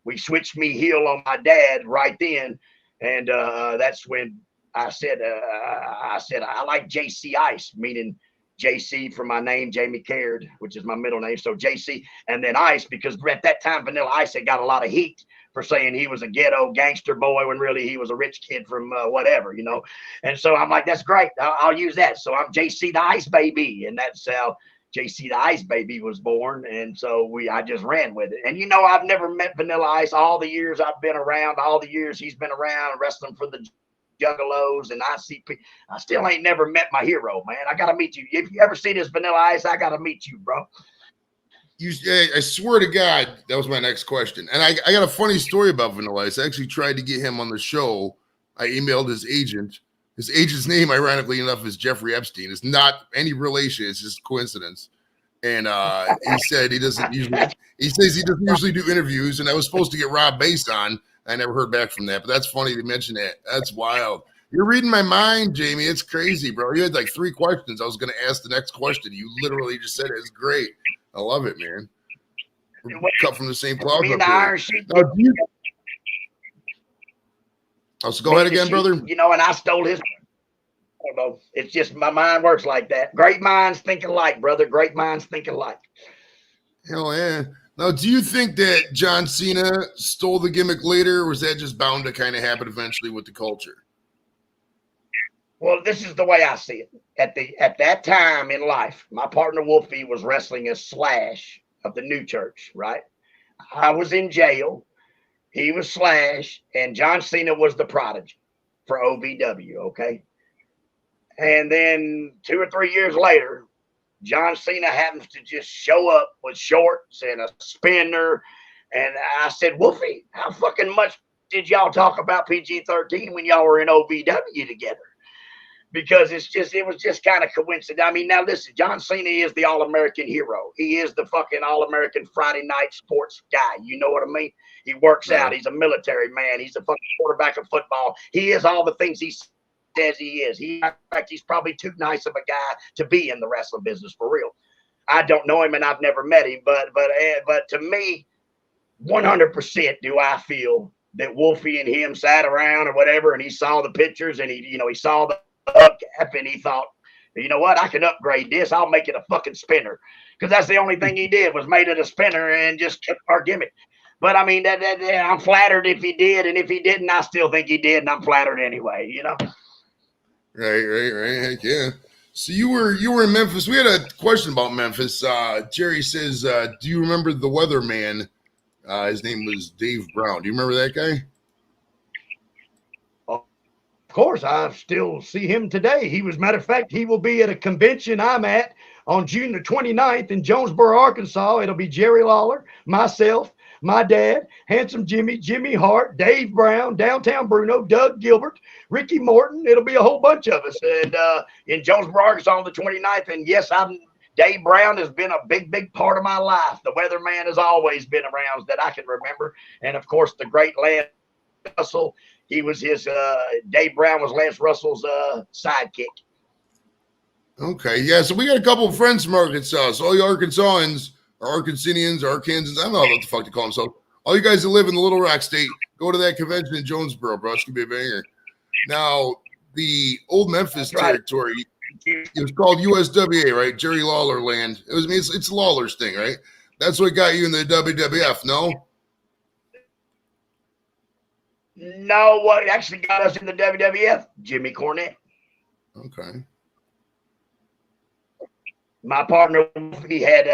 we switched me heel on my dad right then. And that's when I said I like JC Ice, meaning JC for my name, Jamie Caird, which is my middle name. So JC, and then Ice, because at that time Vanilla Ice had got a lot of heat for saying he was a ghetto gangster boy when really he was a rich kid from whatever, you know. And so I'm like, that's great. I'll use that. So I'm JC the Ice Baby, and that's how JC the Ice Baby was born. And so I just ran with it. And you know, I've never met Vanilla Ice all the years I've been around, all the years he's been around wrestling for the Juggalos and ICP. I still ain't never met my hero, man. I gotta meet you. If you ever see this Vanilla Ice, I gotta meet you, bro. I swear to God, that was my next question. And I got a funny story about Vanilla Ice. I actually tried to get him on the show. I emailed his agent. His agent's name, ironically enough, is Jeffrey Epstein. It's not any relation. It's just coincidence. And he said he doesn't usually. He says he doesn't usually do interviews. And I was supposed to get Rob Bass on. I never heard back from that. But that's funny to mention that. That's wild. You're reading my mind, Jamie. It's crazy, bro. You had like 3 questions. I was going to ask the next question. You literally just said it. It's great. I love it, man. We're cut from the same cloth. Me and the Iron Sheik. So go ahead again, brother. You know, and I stole his. I don't know. It's just my mind works like that. Great minds think alike, brother. Great minds think alike. Hell yeah. Now, do you think that John Cena stole the gimmick later, or was that just bound to kind of happen eventually with the culture? Well, this is the way I see it. At that time in life, my partner Wolfie was wrestling as Slash of the New Church, right? I was in jail. He was Slash, and John Cena was the Prodigy for OVW, okay? And then 2 or 3 years later, John Cena happens to just show up with shorts and a spinner. And I said, Wolfie, how fucking much did y'all talk about PG-13 when y'all were in OVW together? Because it was just kind of coincidence. I mean, now listen, John Cena is the All-American hero. He is the fucking All-American Friday night sports guy. You know what I mean? He works out. He's a military man. He's a fucking quarterback of football. He is all the things he says he is. In fact, he's probably too nice of a guy to be in the wrestling business for real. I don't know him and I've never met him, but to me, 100% do I feel that Wolfie and him sat around or whatever, and he saw the pictures and he saw the up and he thought, you know what, I can upgrade this. I'll make it a fucking spinner, because that's the only thing he did was made it a spinner and just kept our gimmick. But I mean, that I'm flattered if he did, and if he didn't, I still think he did, and I'm flattered anyway. You know. Right. Heck yeah. So you were in Memphis. We had a question about Memphis. Jerry says, do you remember the weatherman? His name was Dave Brown. Do you remember that guy? Of course, I still see him today. Matter of fact, he will be at a convention I'm at on June the 29th in Jonesboro, Arkansas. It'll be Jerry Lawler, myself, my dad, Handsome Jimmy, Jimmy Hart, Dave Brown, Downtown Bruno, Doug Gilbert, Ricky Morton. It'll be a whole bunch of us. And in Jonesboro, Arkansas on the 29th. And yes, Dave Brown has been a big part of my life. The weatherman has always been around that I can remember. And of course, the great Lance Russell. He was Dave Brown was Lance Russell's sidekick. Okay, yeah. So we got a couple of friends from Arkansas. So all you Arkansans, or Arkansanians, or Arkansans, I don't know what the fuck to call themselves. All you guys that live in the Little Rock State, go to that convention in Jonesboro, bro. It's gonna be a banger. Now, the old Memphis territory, it was called USWA, right? Jerry Lawler land. It's Lawler's thing, right? That's what got you in the WWF, no? No, what actually got us in the WWF? Jimmy Cornette. Okay. My partner, he had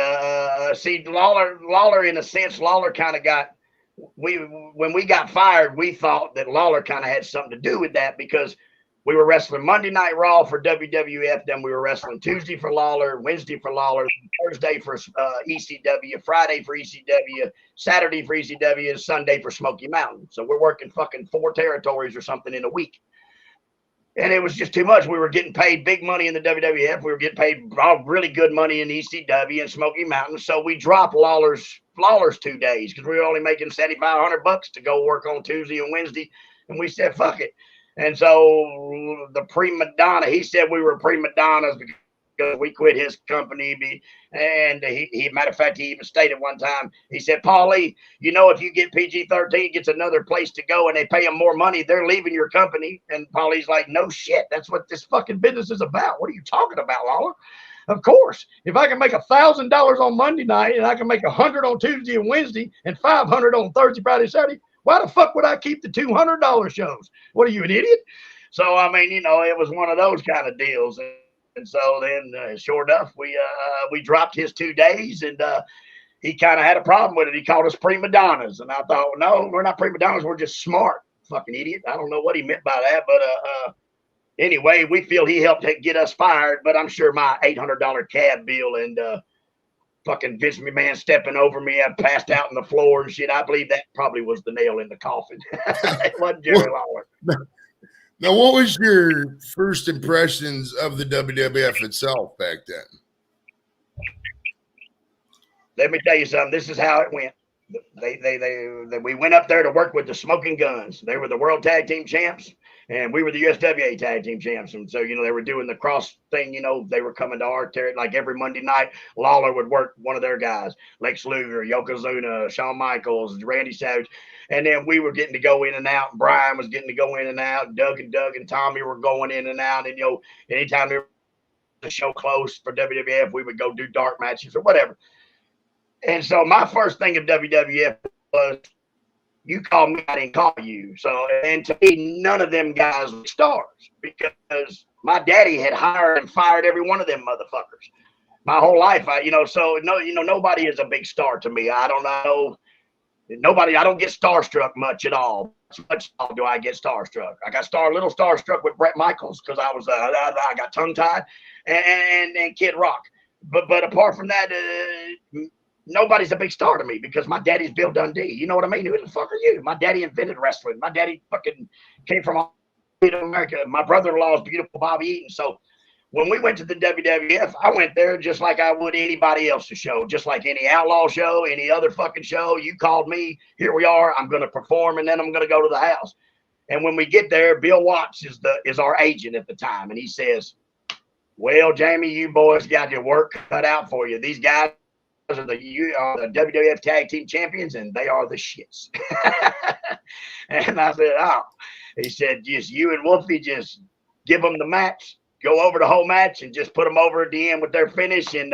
Lawler in a sense. Lawler kind of got when we got fired, we thought that Lawler kind of had something to do with that, because we were wrestling Monday Night Raw for WWF, then we were wrestling Tuesday for Lawler, Wednesday for Lawler, Thursday for ECW, Friday for ECW, Saturday for ECW, and Sunday for Smoky Mountain. So we're working fucking 4 territories or something in a week. And it was just too much. We were getting paid big money in the WWF. We were getting paid really good money in ECW and Smoky Mountain. So we dropped Lawler's 2 days, because we were only making $7,500 to go work on Tuesday and Wednesday. And we said, fuck it. And so the prima donna, he said we were prima donnas because we quit his company. And he matter of fact, he even stated one time, he said, Paulie, you know, if you get PG-13, gets another place to go and they pay him more money, they're leaving your company. And Paulie's like, no shit. That's what this fucking business is about. What are you talking about, Lawler? Of course, if I can make $1,000 on Monday night and I can make $100 on Tuesday and Wednesday and $500 on Thursday, Friday, Saturday, why the fuck would I keep the $200 shows? What are you, an idiot? So, I mean, you know, it was one of those kind of deals. And so then, sure enough, we dropped his 2 days, and he kind of had a problem with it. He called us prima donnas, and I thought, no, we're not prima donnas. We're just smart, fucking idiot. I don't know what he meant by that, but anyway, we feel he helped get us fired. But I'm sure my $800 cab bill and fucking Vince McMahon stepping over me, I passed out on the floor and shit. I believe that probably was the nail in the coffin. It wasn't Jerry Lawler. Now, what was your first impressions of the WWF itself back then? Let me tell you something. This is how it went. We went up there to work with the Smoking Guns. They were the World Tag Team Champs, and we were the USWA Tag Team Champs. And so, you know, they were doing the cross thing. You know, they were coming to our territory. Like every Monday night, Lawler would work one of their guys, Lex Luger, Yokozuna, Shawn Michaels, Randy Savage. And then we were getting to go in and out. And Brian was getting to go in and out. Doug and Tommy were going in and out. And, you know, anytime there was a show close for WWF, we would go do dark matches or whatever. And so my first thing of WWF was, you call me, I didn't call you. So, and to me, none of them guys were stars because my daddy had hired and fired every one of them motherfuckers. My whole life, nobody is a big star to me. I don't know. Nobody, I don't get starstruck much at all. Much do I get starstruck? I got a little starstruck with Bret Michaels because I got tongue tied and Kid Rock. But apart from that, nobody's a big star to me because my daddy's Bill Dundee. You know what I mean? Who the fuck are you? My daddy invented wrestling. My daddy fucking came from America. My brother-in-law is beautiful Bobby Eaton. So when we went to the WWF, I went there just like I would anybody else's show, just like any outlaw show, any other fucking show. You called me, here we are. I'm going to perform, and then I'm going to go to the house. And when we get there, Bill Watts is our agent at the time, and he says, well, Jamie, you boys got your work cut out for you. These guys are the WWF Tag Team Champions, and they are the shits. And I said, oh. He said, just you and Wolfie, just give them the match. Go over the whole match and just put them over at the end with their finish, and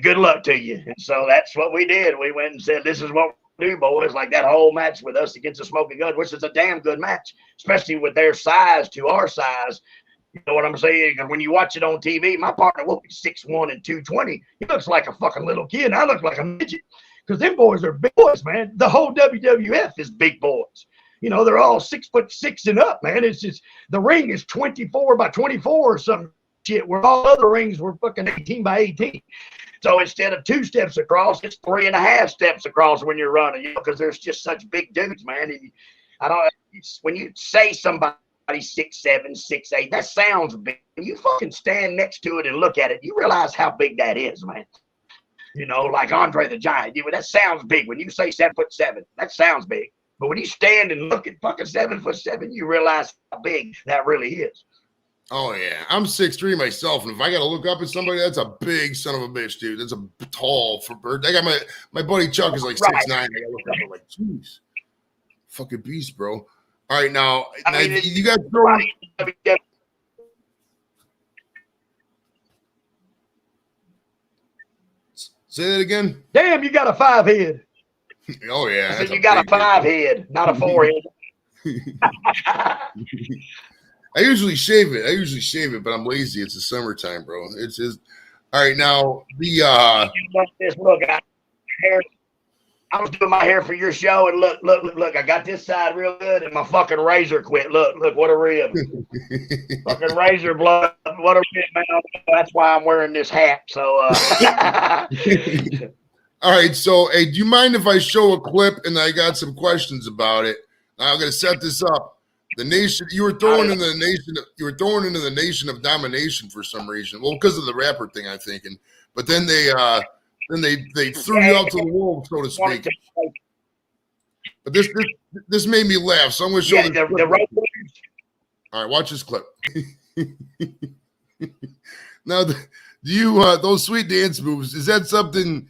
good luck to you. And so that's what we did. We went and said, this is what we do, boys. Like that whole match with us against the Smoking Gun, which is a damn good match, especially with their size to our size. You know what I'm saying? Because when you watch it on TV, my partner will be 6'1" and 220. He looks like a fucking little kid, and I look like a midget. Because them boys are big boys, man. The whole WWF is big boys. You know, they're all 6'6" and up, man. It's just the ring is 24 by 24 or some shit, where all other rings were fucking 18 by 18. So instead of 2 steps across, it's 3.5 steps across when you're running, you know, because there's just such big dudes, man. And when you say somebody 6'7", 6'8", that sounds big. When you fucking stand next to it and look at it, you realize how big that is, man. You know, like Andre the Giant. That sounds big. When you say 7'7", that sounds big. But when you stand and look at fucking 7'7", you realize how big that really is. Oh, yeah. I'm 6'3" myself, and if I got to look up at somebody, that's a big son of a bitch, dude. That's a tall for bird. I got my buddy Chuck is like 6'9". I got to look up and like, jeez. Fucking beast, bro. All right, now you guys throw. Say that again. Damn, you got a 5 head. Oh yeah, I said you got a 5 head, not a 4 head. I usually shave it, but I'm lazy. It's the summertime, bro. It's just all right. Now look, I was doing my hair for your show, and look, I got this side real good, and my fucking razor quit. Look, what a rib. Fucking razor blood. What a rib, man. That's why I'm wearing this hat. So, all right. So, hey, do you mind if I show a clip and I got some questions about it? I'm going to set this up. The nation, you were throwing into the nation of domination for some reason. Well, because of the rapper thing, I'm thinking. But then they threw you out to the wolves, so to speak. But this made me laugh, so I'm going to show this clip. All right, watch this clip. Now, do you those sweet dance moves? Is that something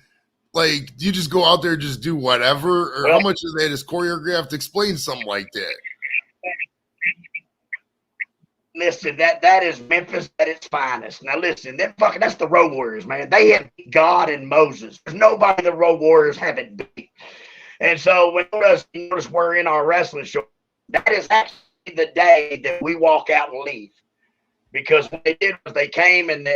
like? Do you just go out there and just do whatever, or how much of that is choreographed? Explain something like that. Listen, that is Memphis at its finest. Now listen, that's the Road Warriors, man. They have God and Moses. There's nobody the Road Warriors haven't beat. And so when you notice we're in our wrestling show, that is actually the day that we walk out and leave. Because what they did was they came and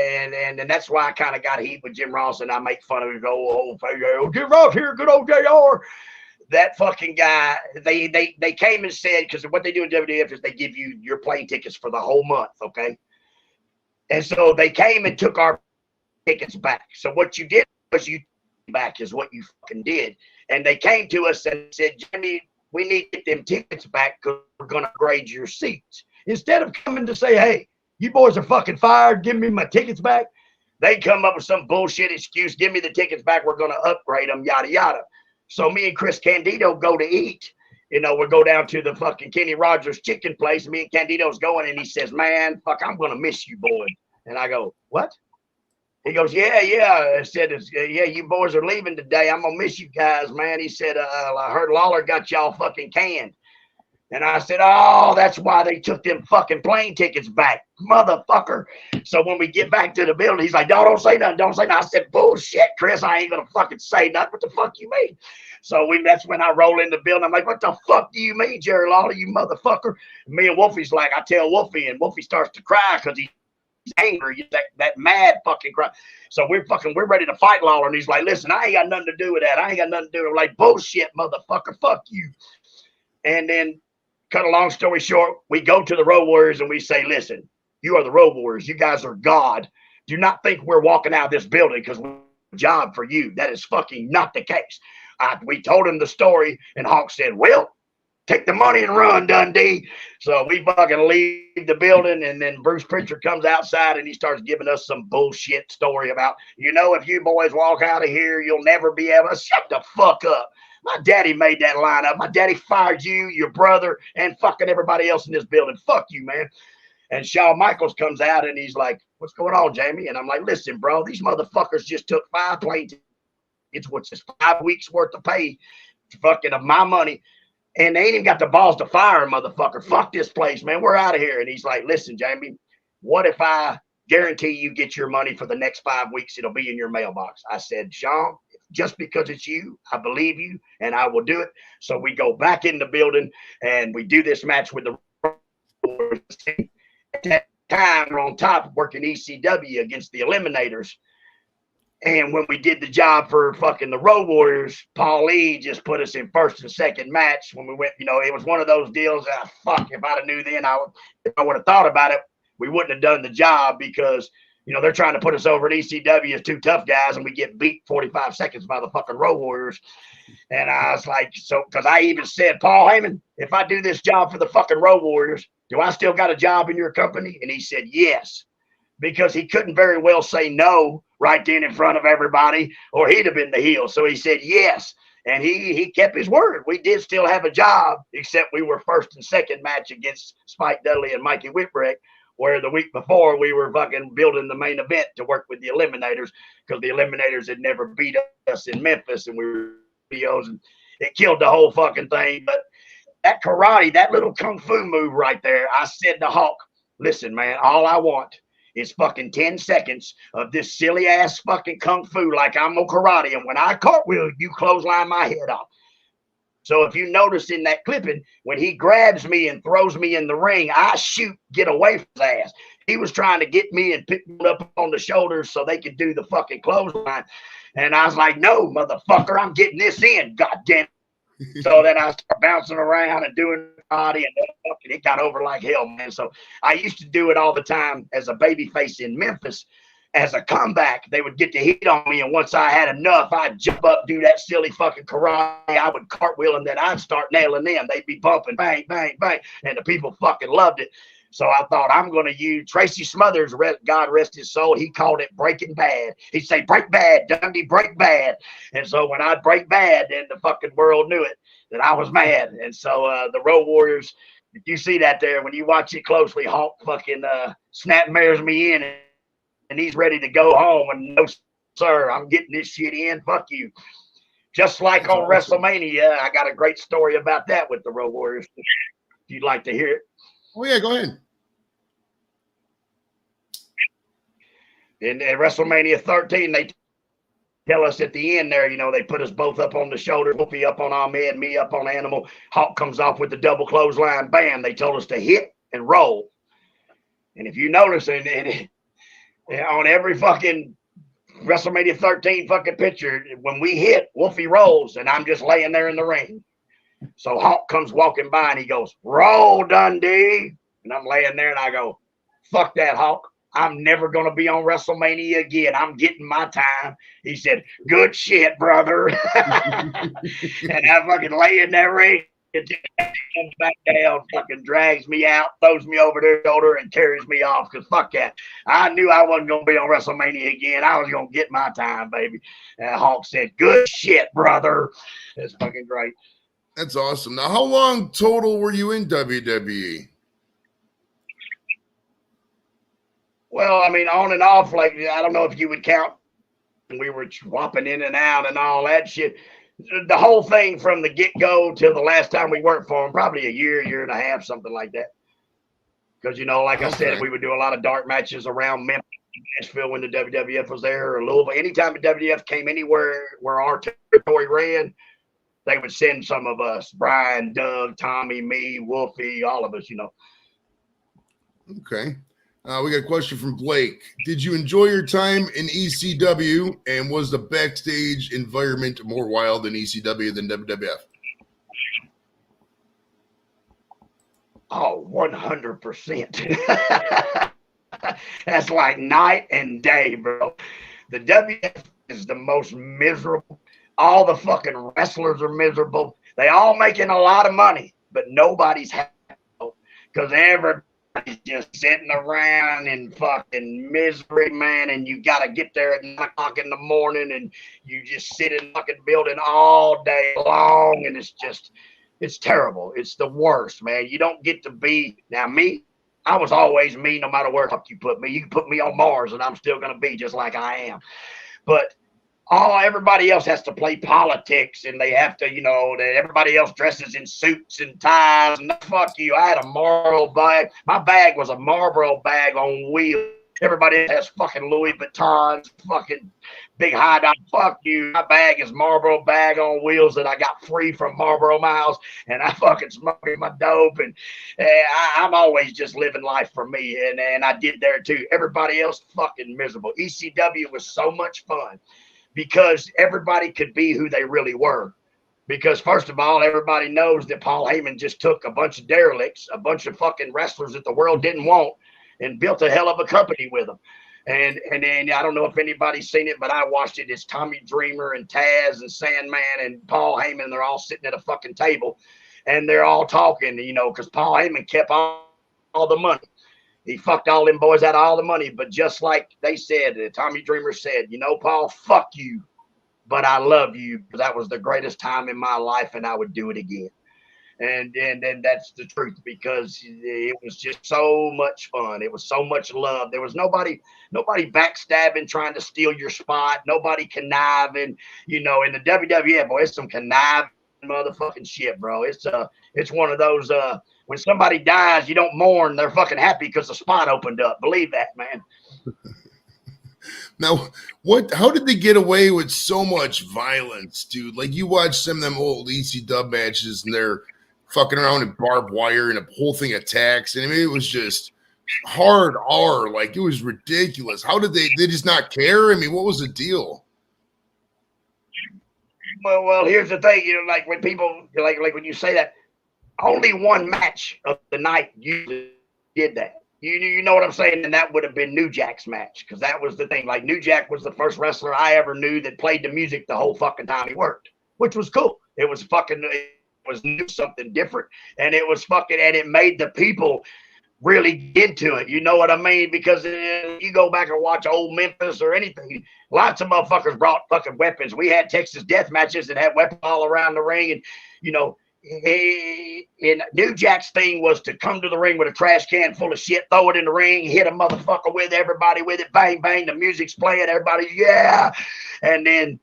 that's why I kind of got heat with Jim Ross, and I make fun of him. Go, oh, Jim Ross here, good old JR. That fucking guy, they came and said, because what they do in WWF is they give you your plane tickets for the whole month, okay? And so they came and took our tickets back. So what you did was you back is what you fucking did. And they came to us and said, Jimmy, we need to get them tickets back because we're going to grade your seats. Instead of coming to say, hey, you boys are fucking fired, give me my tickets back, they come up with some bullshit excuse, give me the tickets back, we're going to upgrade them, yada, yada. So me and Chris Candido go to eat. You know, we go down to the fucking Kenny Rogers chicken place. Me and Candido's going, and he says, man, fuck, I'm going to miss you, boy. And I go, what? He goes, yeah. I said, yeah, you boys are leaving today. I'm going to miss you guys, man. He said, I heard Lawler got y'all fucking canned. And I said, oh, that's why they took them fucking plane tickets back, motherfucker. So when we get back to the building, he's like, no, don't say nothing. Don't say nothing. I said, bullshit, Chris. I ain't going to fucking say nothing. What the fuck you mean? So that's when I roll in the building. I'm like, what the fuck do you mean, Jerry Lawler, you motherfucker? And me and Wolfie's like, I tell Wolfie, and Wolfie starts to cry because he's angry, that mad fucking cry. So we're ready to fight Lawler. And he's like, listen, I ain't got nothing to do with that. I ain't got nothing to do with it. I'm like, bullshit, motherfucker. Fuck you. And then, cut a long story short, we go to the Road Warriors and we say, listen, you are the Road Warriors. You guys are God. Do not think we're walking out of this building because we have a job for you. That is fucking not the case. We told him the story, and Hawk said, well, take the money and run, Dundee. So we fucking leave the building, and then Bruce Pritchard comes outside, and he starts giving us some bullshit story about, if you boys walk out of here, you'll never be able to shut the fuck up. My daddy made that line up. My daddy fired you, your brother, and fucking everybody else in this building. Fuck you, man. And Shawn Michaels comes out, and he's like, what's going on, Jamie? And I'm like, listen, bro, these motherfuckers just took 5 plane tickets, which is 5 weeks worth of pay, fucking of my money. And they ain't even got the balls to fire him, motherfucker. Fuck this place, man. We're out of here. And he's like, listen, Jamie, what if I guarantee you get your money for the next 5 weeks? It'll be in your mailbox. I said, Shawn, just because it's you, I believe you, and I will do it. So we go back in the building, and we do this match with the at that time, we're on top working ECW against the Eliminators. And when we did the job for fucking the Road Warriors, Paul Lee just put us in first and second match when we went, it was one of those deals that, fuck, if I'd have knew then, if I would have thought about it, we wouldn't have done the job because, they're trying to put us over at ECW as 2 tough guys, and we get beat 45 seconds by the fucking Road Warriors. And I was like, because I even said, Paul Heyman, if I do this job for the fucking Road Warriors, do I still got a job in your company? And he said, yes, because he couldn't very well say no right then in front of everybody, or he'd have been the heel. So he said, yes. And he kept his word. We did still have a job, except we were first and second match against Spike Dudley and Mikey Whipwreck, where the week before we were fucking building the main event to work with the Eliminators because the Eliminators had never beat us in Memphis, and we were videos, and it killed the whole fucking thing. But that karate, that little kung fu move right there, I said to Hawk, listen, man, all I want is fucking 10 seconds of this silly ass fucking kung fu like I'm on karate, and when I cartwheel, you clothesline my head off. So if you notice in that clipping, when he grabs me and throws me in the ring, I shoot, get away from his ass. He was trying to get me and pick me up on the shoulders so they could do the fucking clothesline. And I was like, no, motherfucker, I'm getting this in, goddamn. So then I started bouncing around and doing karate, and it got over like hell, man. So I used to do it all the time as a babyface in Memphis. As a comeback, they would get the heat on me, and once I had enough, I'd jump up, do that silly fucking karate. I would cartwheel, and then I'd start nailing them. They'd be bumping, bang, bang, bang, and the people fucking loved it. So I thought, I'm going to use Tracy Smothers, God rest his soul. He called it breaking bad. He'd say, break bad, Dundee, break bad. And so when I'd break bad, then the fucking world knew it, that I was mad. And so the Road Warriors, if you see that there, when you watch it closely, Hawk fucking snap mares me in. and he's ready to go home. And no, sir, I'm getting this shit in. Fuck you. Just like That's on awesome. WrestleMania, I got a great story about that with the Road Warriors. If you'd like to hear it. Oh yeah, go ahead. In WrestleMania 13, they tell us at the end there, they put us both up on the shoulder, Wolfie up on Ahmed, me up on Animal. Hawk comes off with the double clothesline. Bam! They told us to hit and roll. And if you notice, and on every fucking WrestleMania 13 fucking picture, when we hit, Wolfie rolls, and I'm just laying there in the ring. So Hawk comes walking by, and he goes, "Roll, Dundee," and I'm laying there, and I go, "Fuck that, Hawk. I'm never going to be on WrestleMania again. I'm getting my time." He said, "Good shit, brother." And I fucking lay in that ring. It comes back down, fucking drags me out, throws me over their shoulder, and carries me off. Because fuck that. I knew I wasn't going to be on WrestleMania again. I was going to get my time, baby. And Hawk said, "Good shit, brother." It's fucking great. That's awesome. Now, how long total were you in WWE? Well, I mean, on and off, like, I don't know if you would count. We were swapping in and out and all that shit. The whole thing from the get-go till the last time we worked for them, probably a year and a half, something like that. Because, like I said, we would do a lot of dark matches around Memphis, Nashville when the WWF was there, or Louisville. Anytime the WWF came anywhere where our territory ran, they would send some of us, Brian, Doug, Tommy, me, Wolfie, all of us, Okay. We got a question from Blake. Did you enjoy your time in ECW, and was the backstage environment more wild in ECW than WWF? Oh, 100%. That's like night and day, bro. The WWF is the most miserable. All the fucking wrestlers are miserable. They all making a lot of money, but nobody's happy because everybody's just sitting around in fucking misery, man. And you got to get there at 9 o'clock in the morning, and you just sit in the fucking building all day long, and it's terrible. It's the worst, man. You don't get to be. Now, me, I was always me no matter where the fuck you put me. You can put me on Mars, and I'm still going to be just like I am. But everybody else has to play politics, and they have to, that everybody else dresses in suits and ties. And fuck you. I had a Marlboro bag. My bag was a Marlboro bag on wheels. Everybody has fucking Louis Vuittons, fucking big high dot. Fuck you. My bag is Marlboro bag on wheels that I got free from Marlboro Miles, and I fucking smoking my dope. And I'm always just living life for me, and I did there too. Everybody else fucking miserable. ECW was so much fun, because everybody could be who they really were. Because first of all, everybody knows that Paul Heyman just took a bunch of derelicts, a bunch of fucking wrestlers that the world didn't want, and built a hell of a company with them. And then I don't know if anybody's seen it, but I watched it. It's Tommy Dreamer and Taz and Sandman and Paul Heyman. They're all sitting at a fucking table, and they're all talking, because Paul Heyman kept all the money. He fucked all them boys out of all the money. But just like they said, Tommy Dreamer said, Paul, fuck you, but I love you. That was the greatest time in my life, and I would do it again. And that's the truth, because it was just so much fun. It was so much love. There was nobody backstabbing, trying to steal your spot. Nobody conniving. In the WWF, boy, it's some conniving motherfucking shit, bro. It's one of those when somebody dies, you don't mourn. They're fucking happy because the spot opened up. Believe that, man. Now, how did they get away with so much violence, dude? Like, you watch some of them old ECW matches, and they're fucking around with barbed wire and a whole thing of tacks. And I mean, it was just hard R. Like, it was ridiculous. How did they just not care? I mean, what was the deal? Well, here's the thing. Like when people, like when you say that, only one match of the night usually did that. You know what I'm saying? And that would have been New Jack's match, because that was the thing. Like, New Jack was the first wrestler I ever knew that played the music the whole fucking time he worked, which was cool. It was new, something different, and it was fucking, and it made the people really get into it. You know what I mean? Because you go back and watch old Memphis or anything, lots of motherfuckers brought fucking weapons. We had Texas death matches that had weapons all around the ring, and in New Jack's thing was to come to the ring with a trash can full of shit, throw it in the ring, hit a motherfucker with everybody with it, bang, bang, the music's playing, everybody, yeah. And then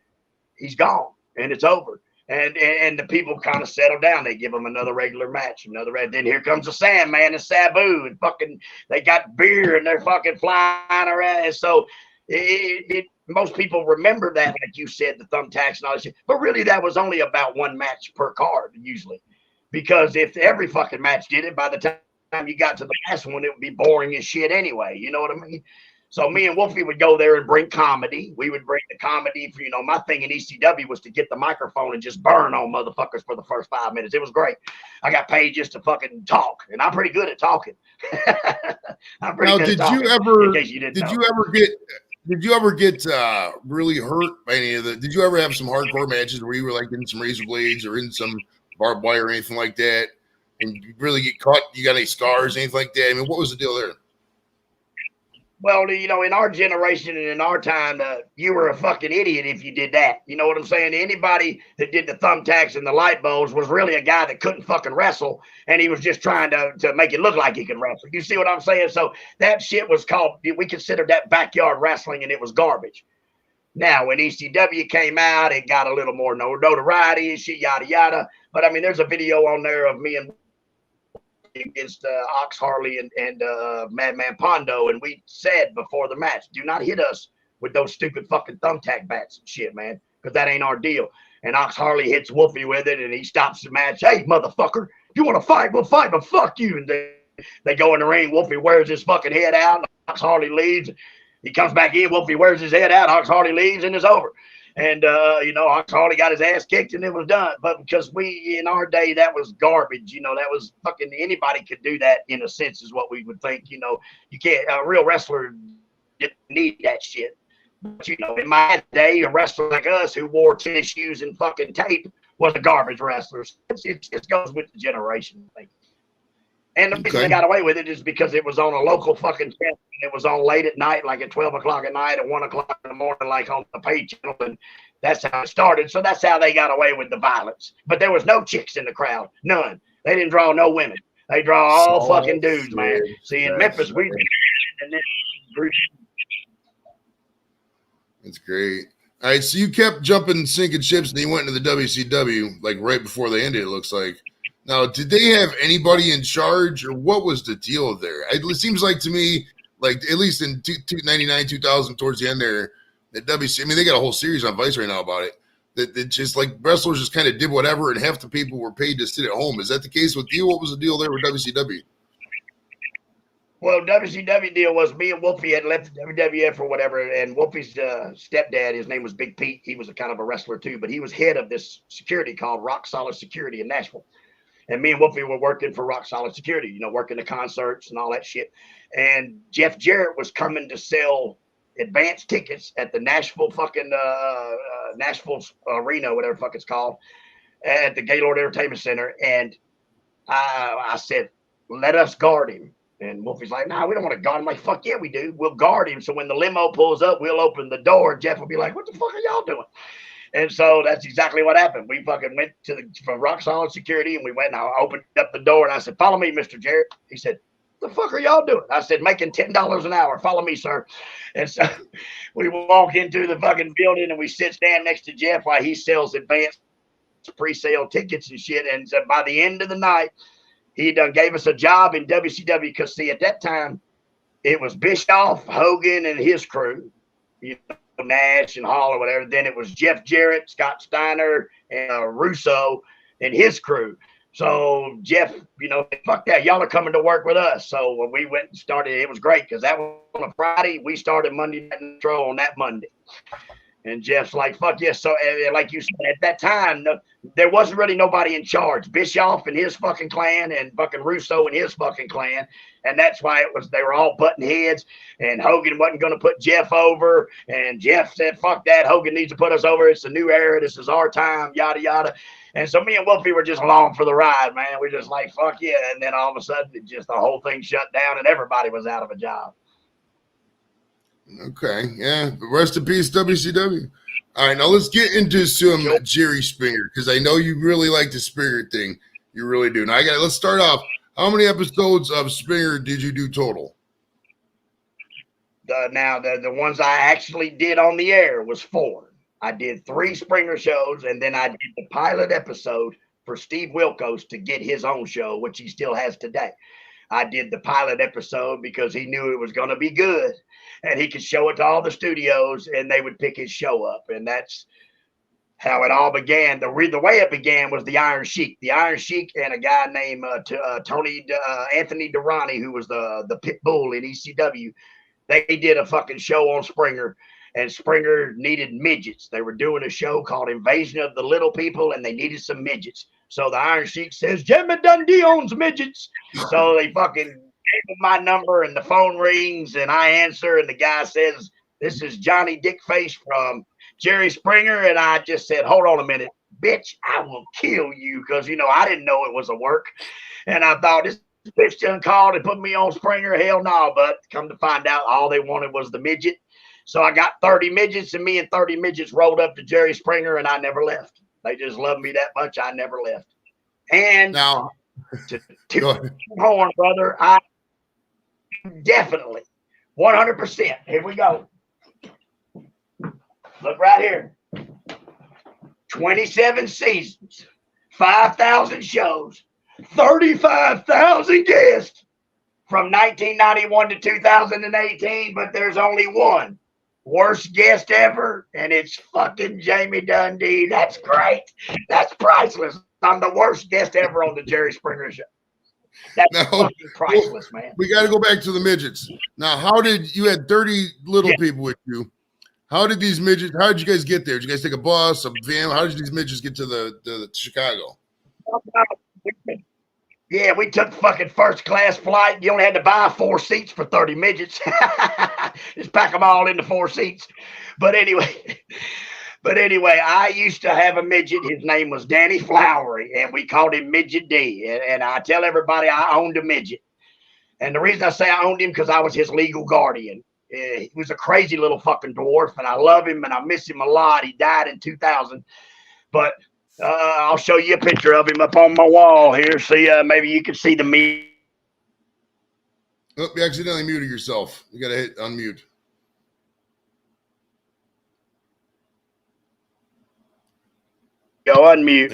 he's gone and it's over. And the people kind of settle down. They give him another regular match, then here comes the Sandman and Sabu, and fucking they got beer and they're fucking flying around. And so most people remember that, like you said, the thumbtacks and all that shit. But really, that was only about one match per card usually, because if every fucking match did it, by the time you got to the last one, it would be boring as shit anyway. You know what I mean? So me and Wolfie would go there and bring comedy. We would bring the comedy for, my thing in ECW was to get the microphone and just burn on motherfuckers for the first 5 minutes. It was great. I got paid just to fucking talk, and I'm pretty good at talking. I'm pretty good at talking. Did you ever get really hurt by any of the? Did you ever have some hardcore matches where you were like in some razor blades or in some barbed wire or anything like that, and you really get cut? You got any scars, anything like that? I mean, what was the deal there? Well, in our generation and in our time, you were a fucking idiot if you did that. You know what I'm saying? Anybody that did the thumbtacks and the light bulbs was really a guy that couldn't fucking wrestle, and he was just trying to make it look like he could wrestle. You see what I'm saying? So that shit was called, we considered that backyard wrestling, and it was garbage. Now, when ECW came out, it got a little more notoriety and shit, yada, yada. But, I mean, there's a video on there of me and against Ox Harley and Madman Pondo, and we said before the match, do not hit us with those stupid fucking thumbtack bats and shit, man, because that ain't our deal. And Ox Harley hits Wolfie with it, and he stops the match. Hey, motherfucker, if you want to fight, we'll fight, but fuck you. And they go in the ring. Wolfie wears his fucking head out. Ox Harley leaves. He comes back in. Wolfie wears his head out. Ox Harley leaves, and it's over. And, Ox Harley got his ass kicked and it was done. But because in our day, that was garbage. That was fucking, anybody could do that in a sense is what we would think. You can't, a real wrestler didn't need that shit. But, in my day, a wrestler like us who wore tennis shoes and fucking tape was a garbage wrestler. It just goes with the generation thing. And the reason they got away with it is because it was on a local fucking channel. It was on late at night, like at 12 o'clock at night, at 1 o'clock in the morning, like on the pay channel. And that's how it started. So that's how they got away with the violence. But there was no chicks in the crowd. None. They didn't draw no women. They draw all fucking dudes, man. See, in Memphis, we and then That's great. All right, so you kept jumping, sinking ships, and you went into the WCW, like right before they ended, it looks like. Now, did they have anybody in charge, or what was the deal there? It seems like to me, like at least in 99, 2000, towards the end there, the WC, I mean, they got a whole series on Vice right now about it. That just like wrestlers just kind of did whatever, and half the people were paid to sit at home. Is that the case with you? What was the deal there with WCW? Well, WCW deal was me and Wolfie had left WWF or whatever, and Wolfie's stepdad, his name was Big Pete. He was a kind of a wrestler too, but he was head of this security called Rock Solid Security in Nashville. And me and Wolfie were working for Rock Solid Security, working the concerts and all that shit. And Jeff Jarrett was coming to sell advance tickets at the Nashville fucking Nashville Arena, whatever the fuck it's called, at the Gaylord Entertainment Center. And I said, let us guard him. And Wolfie's like, nah, we don't want to guard him. I'm like, fuck yeah, we do. We'll guard him. So when the limo pulls up, we'll open the door. Jeff will be like, what the fuck are y'all doing? And so that's exactly what happened. We fucking went from Rock Solid Security, and we went and I opened up the door, and I said, follow me, Mr. Jarrett. He said, what the fuck are y'all doing? I said, making $10 an hour. Follow me, sir. And so we walk into the fucking building, and we stand next to Jeff while he sells advanced pre-sale tickets and shit. And so by the end of the night, he done gave us a job in WCW because, see, at that time, it was Bischoff, Hogan, and his crew. Nash and Hall or whatever. Then it was Jeff Jarrett, Scott Steiner, and Russo and his crew. So Jeff, fuck that. Y'all are coming to work with us. So when we went and started, it was great because that was on a Friday. We started Monday Night Nitro on that Monday. And Jeff's like, fuck yes. So like you said, at that time, there wasn't really nobody in charge. Bischoff and his fucking clan and fucking Russo and his fucking clan. And that's why they were all butting heads. And Hogan wasn't going to put Jeff over. And Jeff said, fuck that. Hogan needs to put us over. It's a new era. This is our time, yada, yada. And so me and Wolfie were just along for the ride, man. We're just like, fuck yeah. And then all of a sudden, the whole thing shut down and everybody was out of a job. Okay, yeah. Rest in peace, WCW. All right, now let's get into some Jerry Springer, because I know you really like the Springer thing. You really do. Now let's start off. How many episodes of Springer did you do total? The ones I actually did on the air was 4. I did 3 Springer shows, and then I did the pilot episode for Steve Wilkos to get his own show, which he still has today. I did the pilot episode because he knew it was going to be good, and he could show it to all the studios, and they would pick his show up, and that's how it all began. The way it began was the Iron Sheik. The Iron Sheik and a guy named Anthony Durrani, who was the pit bull in ECW. They did a fucking show on Springer, and Springer needed midgets. They were doing a show called Invasion of the Little People, and they needed some midgets. So the Iron Sheik says, Jimmy Dundee owns midgets. So they fucking gave him my number, and the phone rings, and I answer, and the guy says, this is Johnny Dickface from Jerry Springer. And I just said, hold on a minute, bitch, I will kill you. Because, I didn't know it was a work. And I thought, this bitch done called and put me on Springer. Hell no. But come to find out, all they wanted was the midget. So I got 30 midgets, and me and 30 midgets rolled up to Jerry Springer, and I never left. They just loved me that much. I never left. And now, to horn, brother, I definitely 100%. Here we go. Look right here. 27 seasons, 5,000 shows, 35,000 guests from 1991 to 2018, but there's only one worst guest ever, and it's fucking Jamie Dundee. That's great. That's priceless. I'm the worst guest ever on the Jerry Springer show. That's fucking priceless, man. We got to go back to the midgets. Now, you had 30 little people with you. How did these midgets, how did you guys get there? Did you guys take a bus, a van? How did these midgets get to the Chicago? Yeah, we took fucking first class flight. You only had to buy 4 seats for 30 midgets. Just pack them all into 4 seats. But anyway, I used to have a midget. His name was Danny Flowery, and we called him Midget D. And I tell everybody I owned a midget. And the reason I say I owned him because I was his legal guardian. He was a crazy little fucking dwarf, and I love him, and I miss him a lot. He died in 2000. But I'll show you a picture of him up on my wall here. See, maybe you can see the meat. Oh, you accidentally muted yourself. You got to hit unmute. Go unmute,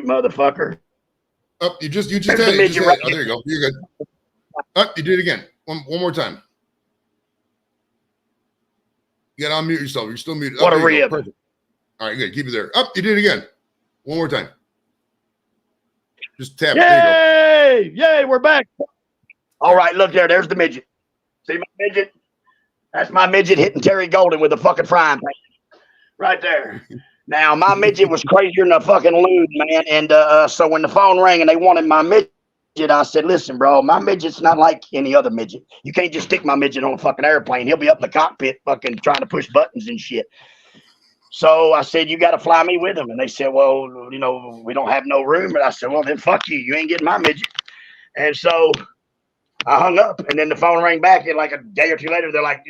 motherfucker. Oh, you just had it. Oh, there you go. You're good. Oh, you did it again. One more time. You got to unmute yourself. You're still muted. What a rib. Perfect. All right, good. Keep it there. Up, you did it again. One more time. Just tap. Yay! Yay, we're back. All right, look there. There's the midget. See my midget? That's my midget hitting Terry Golden with a fucking frying pan. Right there. Now, my midget was crazier than a fucking loon, man. And so when the phone rang and they wanted my midget, I said, listen, bro, my midget's not like any other midget. You can't just stick my midget on a fucking airplane. He'll be up in the cockpit fucking trying to push buttons and shit. So I said, you got to fly me with him. And they said, well, we don't have no room. And I said, well, then fuck you. You ain't getting my midget. And so I hung up. And then the phone rang back. And like a day or two later, they're like,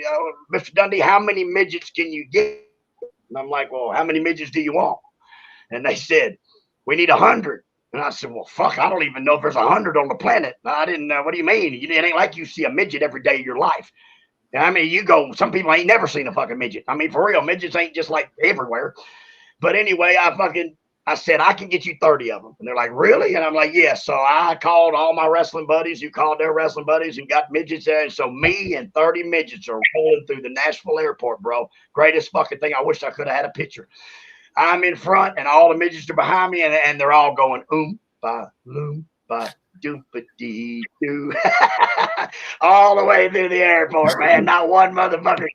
Mr. Dundee, how many midgets can you get? And I'm like, well, how many midgets do you want? And they said, we need 100. And I said, well, fuck, I don't even know if there's 100 on the planet. I didn't know. What do you mean? It ain't like you see a midget every day of your life. I mean, some people ain't never seen a fucking midget. I mean, for real, midgets ain't just like everywhere. But anyway, I said, I can get you 30 of them. And they're like, really? And I'm like, yeah. So I called all my wrestling buddies who called their wrestling buddies and got midgets there. And so me and 30 midgets are rolling through the Nashville airport, bro. Greatest fucking thing. I wish I could have had a picture. I'm in front and all the midgets are behind me and they're all going, ba, loom, ba, doop-a-dee-doo. All the way through the airport, man. Not one motherfucker.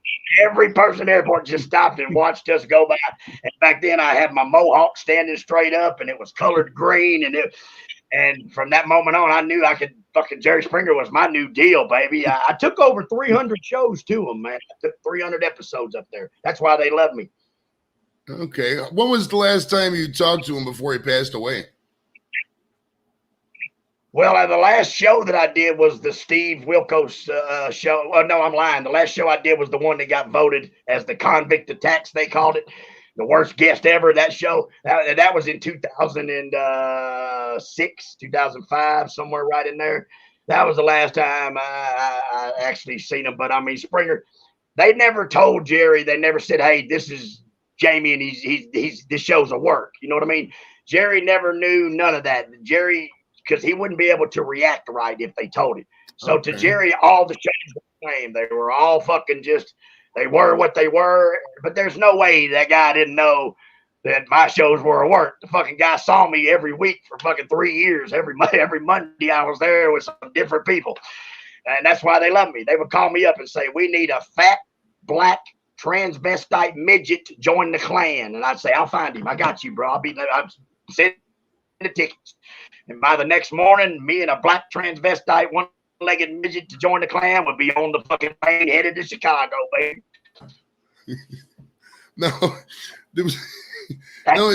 Every person in the airport just stopped and watched us go by. And back then I had my mohawk standing straight up and it was colored green. And from that moment on, I knew I could fucking Jerry Springer was my new deal, baby. I took over 300 shows to them, man. I took 300 episodes up there. That's why they love me. Okay. When was the last time you talked to him before he passed away? Well, the last show that I did was the Steve Wilkos show. Oh, no, I'm lying. The last show I did was the one that got voted as the convict attacks, they called it. the worst guest ever. That show that was in 2006, 2005, somewhere right in there. That was the last time I actually seen him. But I mean, Springer, they never told Jerry. They never said, "Hey, this is Jamie, and he's this show's a work." You know what I mean? Jerry never knew none of that. Jerry, because he wouldn't be able to react right if they told him. So to Jerry, all the shows were the same. They were all fucking just. They were what they were, but there's no way that guy didn't know that my shows were a work. The fucking guy saw me every week for fucking 3 years. Every Monday I was there with some different people. And that's why they love me. They would call me up and say, "We need a fat, black, transvestite midget to join the clan." And I'd say, "I'll find him. I got you, bro. I'll send the tickets." And by the next morning, me and a black transvestite, one-legged midget to join the clan would be on the fucking plane headed to Chicago, baby. No, there was no,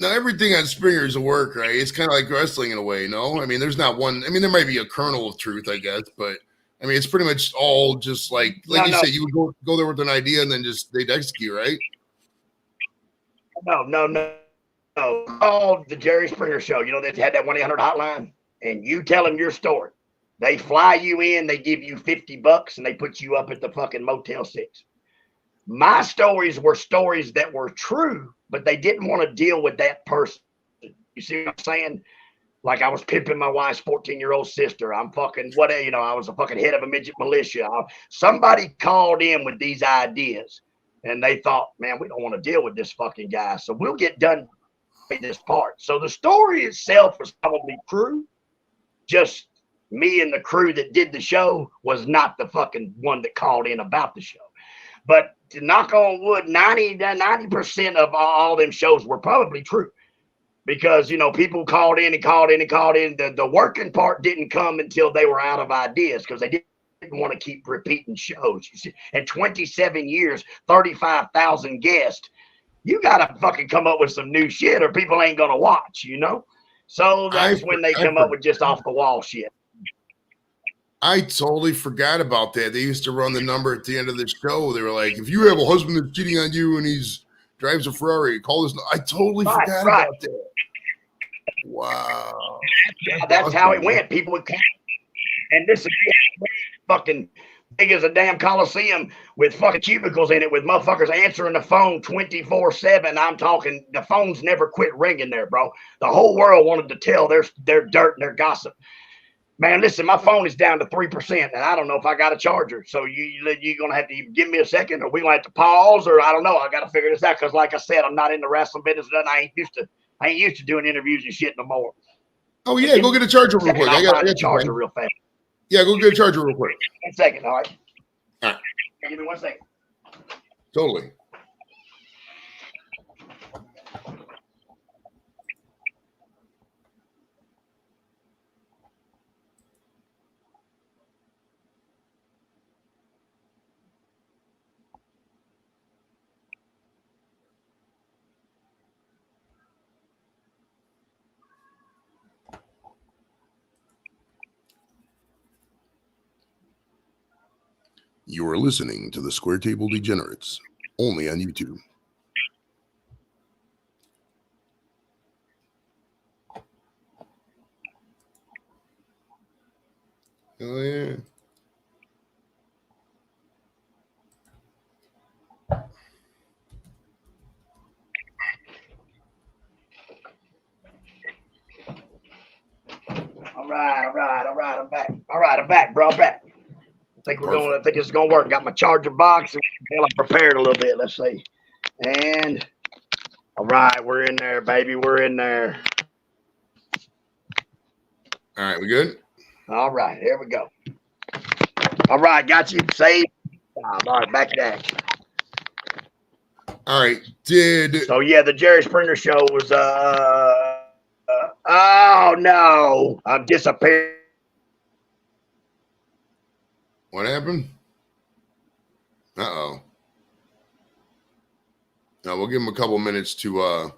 everything on Springer is a work, right? It's kind of like wrestling in a way, no? I mean, there's not one. I mean, there might be a kernel of truth, I guess, but I mean, it's pretty much all just like you said, you would go there with an idea and then just they'd execute, right? No. Called the Jerry Springer Show. You know, they had that 1-800 hotline, and you tell them your story. They fly you in, they give you $50, and they put you up at the fucking Motel 6. My stories were stories that were true, but they didn't want to deal with that person. You see what I'm saying? Like I was pimping my wife's 14-year-old sister. I'm fucking I was a fucking head of a midget militia. Somebody called in with these ideas, and they thought, man, we don't want to deal with this fucking guy, so we'll get done with this part. So the story itself was probably true. Just me and the crew that did the show was not the fucking one that called in about the show. But to knock on wood, 90% of all them shows were probably true. Because, people called in. The working part didn't come until they were out of ideas because they didn't want to keep repeating shows. You see, in 27 years, 35,000 guests, you got to fucking come up with some new shit or people ain't going to watch, So that's when they come up with just off the wall shit. I totally forgot about that. They used to run the number at the end of the show. They were like, if you have a husband that's cheating on you and he's drives a Ferrari, call this. I totally forgot about that. Wow. That's awesome, how it went. People would come. And this is fucking big as a damn Coliseum with fucking cubicles in it with motherfuckers answering the phone 24/7. I'm talking, the phones never quit ringing there, bro. The whole world wanted to tell their dirt and their gossip. Man, listen, my phone is down to 3%, and I don't know if I got a charger. So you're going to have to give me a second, or we're going to have to pause, or I don't know. I got to figure this out because, like I said, I'm not in the wrestling business. And I ain't used to doing interviews and shit no more. Oh, yeah, go get a charger real quick. I got a charger real fast. Yeah, go get a charger real quick. 1 second, all right? All right. Give me 1 second. Totally. You are listening to the Square Table Degenerates, only on YouTube. Oh, yeah. All right. I'm back, bro. I'm back. I think it's gonna work. Got my charger box and I'm prepared a little bit. Let's see. And all right, we're in there, baby. We're in there. All right, we good? All right, here we go. All right, got you saved. All right, back to action. All right, so yeah, the Jerry Springer show was oh no, I've disappeared. What happened? Uh-oh. No, we'll give him a couple minutes to oh,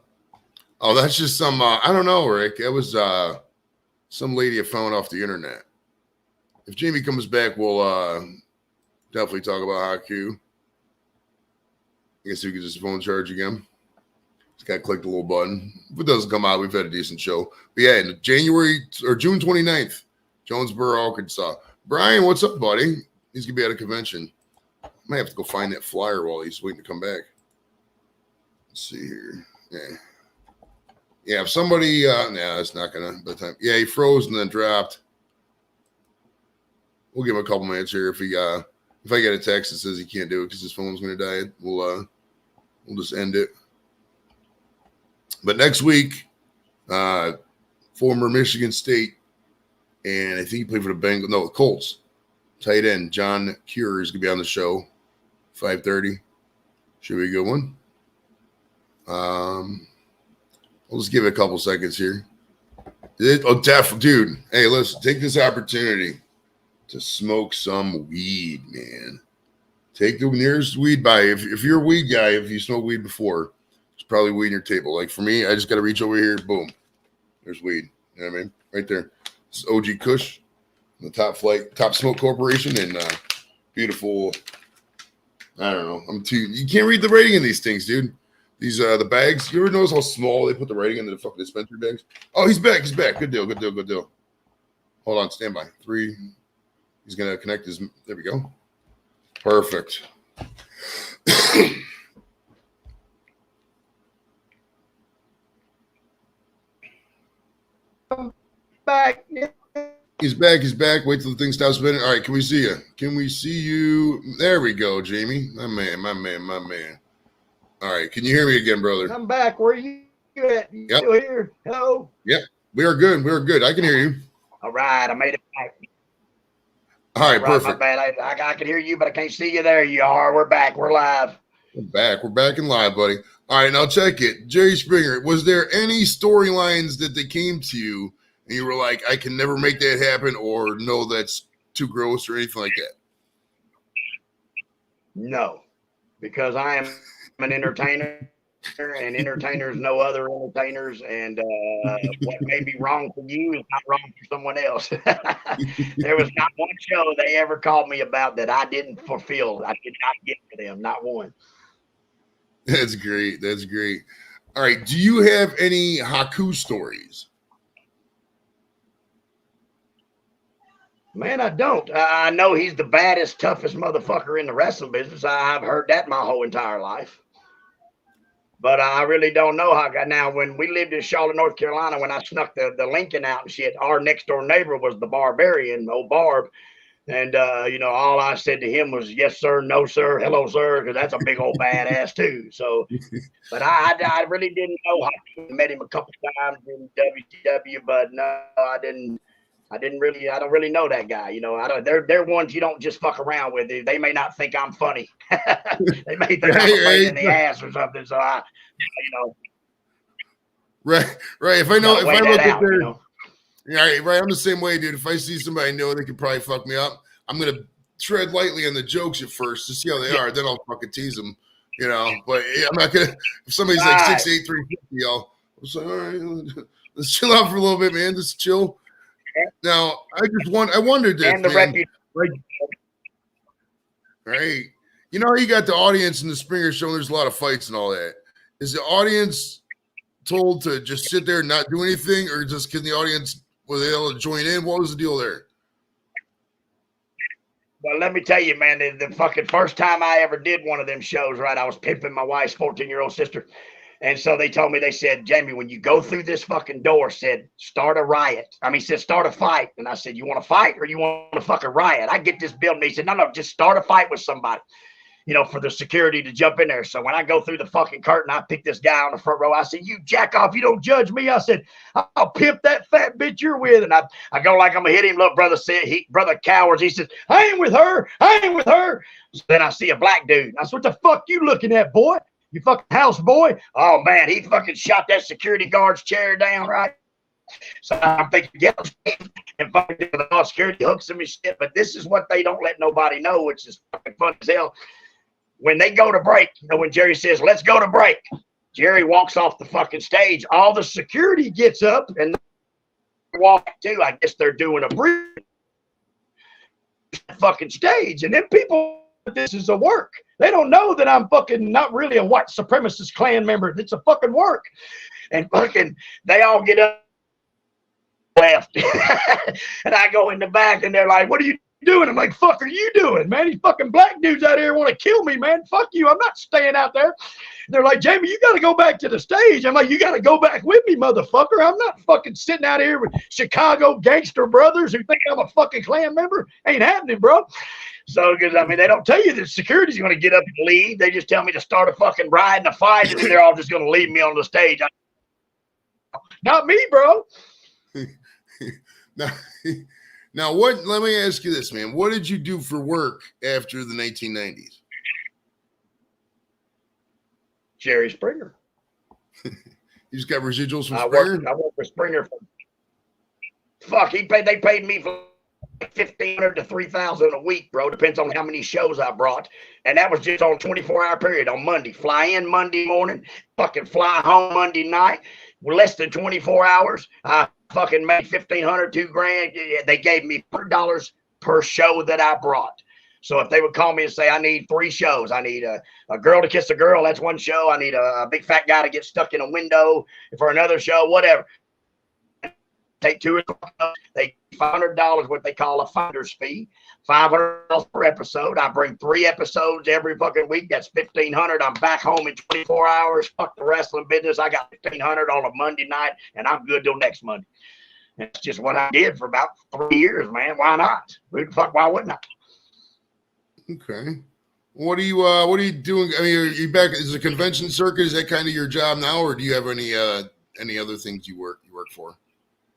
that's just some I don't know, Rick. It was some lady I found off the internet. If Jamie comes back, we'll definitely talk about Haku. I guess we could just phone charge again. Just got to click the little button. If it doesn't come out, we've had a decent show. But yeah, in January or June 29th, Jonesboro, Arkansas. Brian, what's up, buddy? He's going to be at a convention. I might have to go find that flyer while he's waiting to come back. Let's see here. Yeah. Yeah, if somebody, that's not going to, yeah, he froze and then dropped. We'll give him a couple minutes here. If I get a text that says he can't do it because his phone's going to die, we'll just end it. But next week, former Michigan State, and I think he played for the Colts. Tight end John Cure is going to be on the show, 5:30. Should be a good one. We'll just give it a couple seconds here. Dude. Hey, listen, take this opportunity to smoke some weed, man. Take the nearest weed buy. If you're a weed guy, if you smoked weed before, there's probably weed on your table. Like for me, I just got to reach over here. Boom. There's weed. You know what I mean? Right there. This is OG Kush, the Top Smoke Corporation, and beautiful. I don't know. You can't read the rating in these things, dude. These the bags. You ever notice how small they put the rating into the fucking dispensary bags? Oh, he's back. Good deal. Hold on, stand by. 3. He's gonna connect his. There we go. Perfect. Back. He's back. Wait till the thing stops spinning. All right, can we see you? There we go, Jamie. My man. All right, can you hear me again, brother? I'm back. Where are you at? You still here? Hello? Yep, we are good. I can hear you. All right, I made it back. All right, perfect. My bad. I can hear you, but I can't see you. There you are. We're back. We're live. We're back and live, buddy. All right, now check it. Jerry Springer, was there any storylines that they came to you and you were like, I can never make that happen, or no, that's too gross, or anything like that? No, because I am an entertainer, and entertainers know other entertainers, and what may be wrong for you is not wrong for someone else. There was not one show they ever called me about that I didn't fulfill. I did not get for them, not one. That's great. All right, do you have any Haku stories? Man, I don't. I know he's the baddest, toughest motherfucker in the wrestling business. I've heard that my whole entire life. But I really don't know how. Now, when we lived in Charlotte, North Carolina, when I snuck the Lincoln out and shit, our next door neighbor was the Barbarian, old Barb. And, all I said to him was, yes, sir, no, sir, hello, sir, because that's a big old badass, too. So, but I really didn't know how. I met him a couple times in WCW, but no, I didn't. I don't really know that guy. They're ones you don't just fuck around with. They may not think I'm funny. They may think I'm a pain in the ass or something. So Right. If I look at their, you right. I'm the same way, dude. If I see somebody I know they could probably fuck me up, I'm gonna tread lightly on the jokes at first to see how they are. Then I'll fucking tease them, But I'm not gonna. If somebody's like 6'8", 350, I'll say, all right, let's chill out for a little bit, man. Just chill. Now, I wondered this, man. Right. You got the audience in the Springer Show. There's a lot of fights and all that. Is the audience told to just sit there and not do anything, or just can the audience, were they able to join in? What was the deal there? Well, let me tell you, man, the fucking first time I ever did one of them shows, right, I was pimping my wife's 14-year-old sister. And so they told me, they said, Jamie, when you go through this fucking door, start a riot. Start a fight. And I said, you want to fight or you want to fucking riot? I get this building. He said, no, just start a fight with somebody, for the security to jump in there. So when I go through the fucking curtain, I pick this guy on the front row. I said, you jack off. You don't judge me. I said, I'll pimp that fat bitch you're with. And I go like I'm going to hit him. Look, brother brother cowards. He says, I ain't with her. So then I see a black dude. I said, what the fuck you looking at, boy? You fucking house boy. Oh, man, he fucking shot that security guard's chair down, right? So I'm thinking, and fucking the security hooks him and shit. But this is what they don't let nobody know, which is fucking fun as hell. When they go to break, when Jerry says, let's go to break, Jerry walks off the fucking stage. All the security gets up and they walk too. I guess they're doing a break fucking stage. And then people this is a work. They don't know that I'm fucking not really a white supremacist Klan member. It's a fucking work. And fucking, they all get up left. And I go in the back and they're like, what are you doing? I'm like, fuck are you doing, man? These fucking black dudes out here want to kill me, man. Fuck you. I'm not staying out there. They're like, Jamie, you got to go back to the stage. I'm like, you got to go back with me, motherfucker. I'm not fucking sitting out here with Chicago gangster brothers who think I'm a fucking Klan member. Ain't happening, bro. So, because, I mean, they don't tell you that security's going to get up and leave. They just tell me to start a fucking riot and a fight, and then they're all just going to leave me on the stage. Not me, bro. Now, what? Let me ask you this, man. What did you do for work after the 1990s? Jerry Springer. You just got residuals from I Springer? worked for Springer. Fuck, they paid me for $1,500 to $3,000 a week, bro. Depends on how many shows I brought. And that was just on a 24-hour period on Monday. Fly in Monday morning, fucking fly home Monday night. Less than 24 hours. I fucking made $1,500, $2,000. They gave me $100 per show that I brought. So if they would call me and say, I need 3 shows, I need a girl to kiss a girl, that's one show. I need a big fat guy to get stuck in a window for another show, whatever. Take 2 or 3, they $500 what they call a finder's fee, $500 per episode. I bring 3 episodes every fucking week. That's $1,500. I'm back home in 24 hours. Fuck the wrestling business. I got $1,500 on a Monday night, and I'm good till next Monday. That's just what I did for about 3 years, man. Why not? Who the fuck? Why wouldn't I? Okay. What are you doing? I mean, are you back? Is the convention circuit? Is that kind of your job now, or do you have any other things you work for?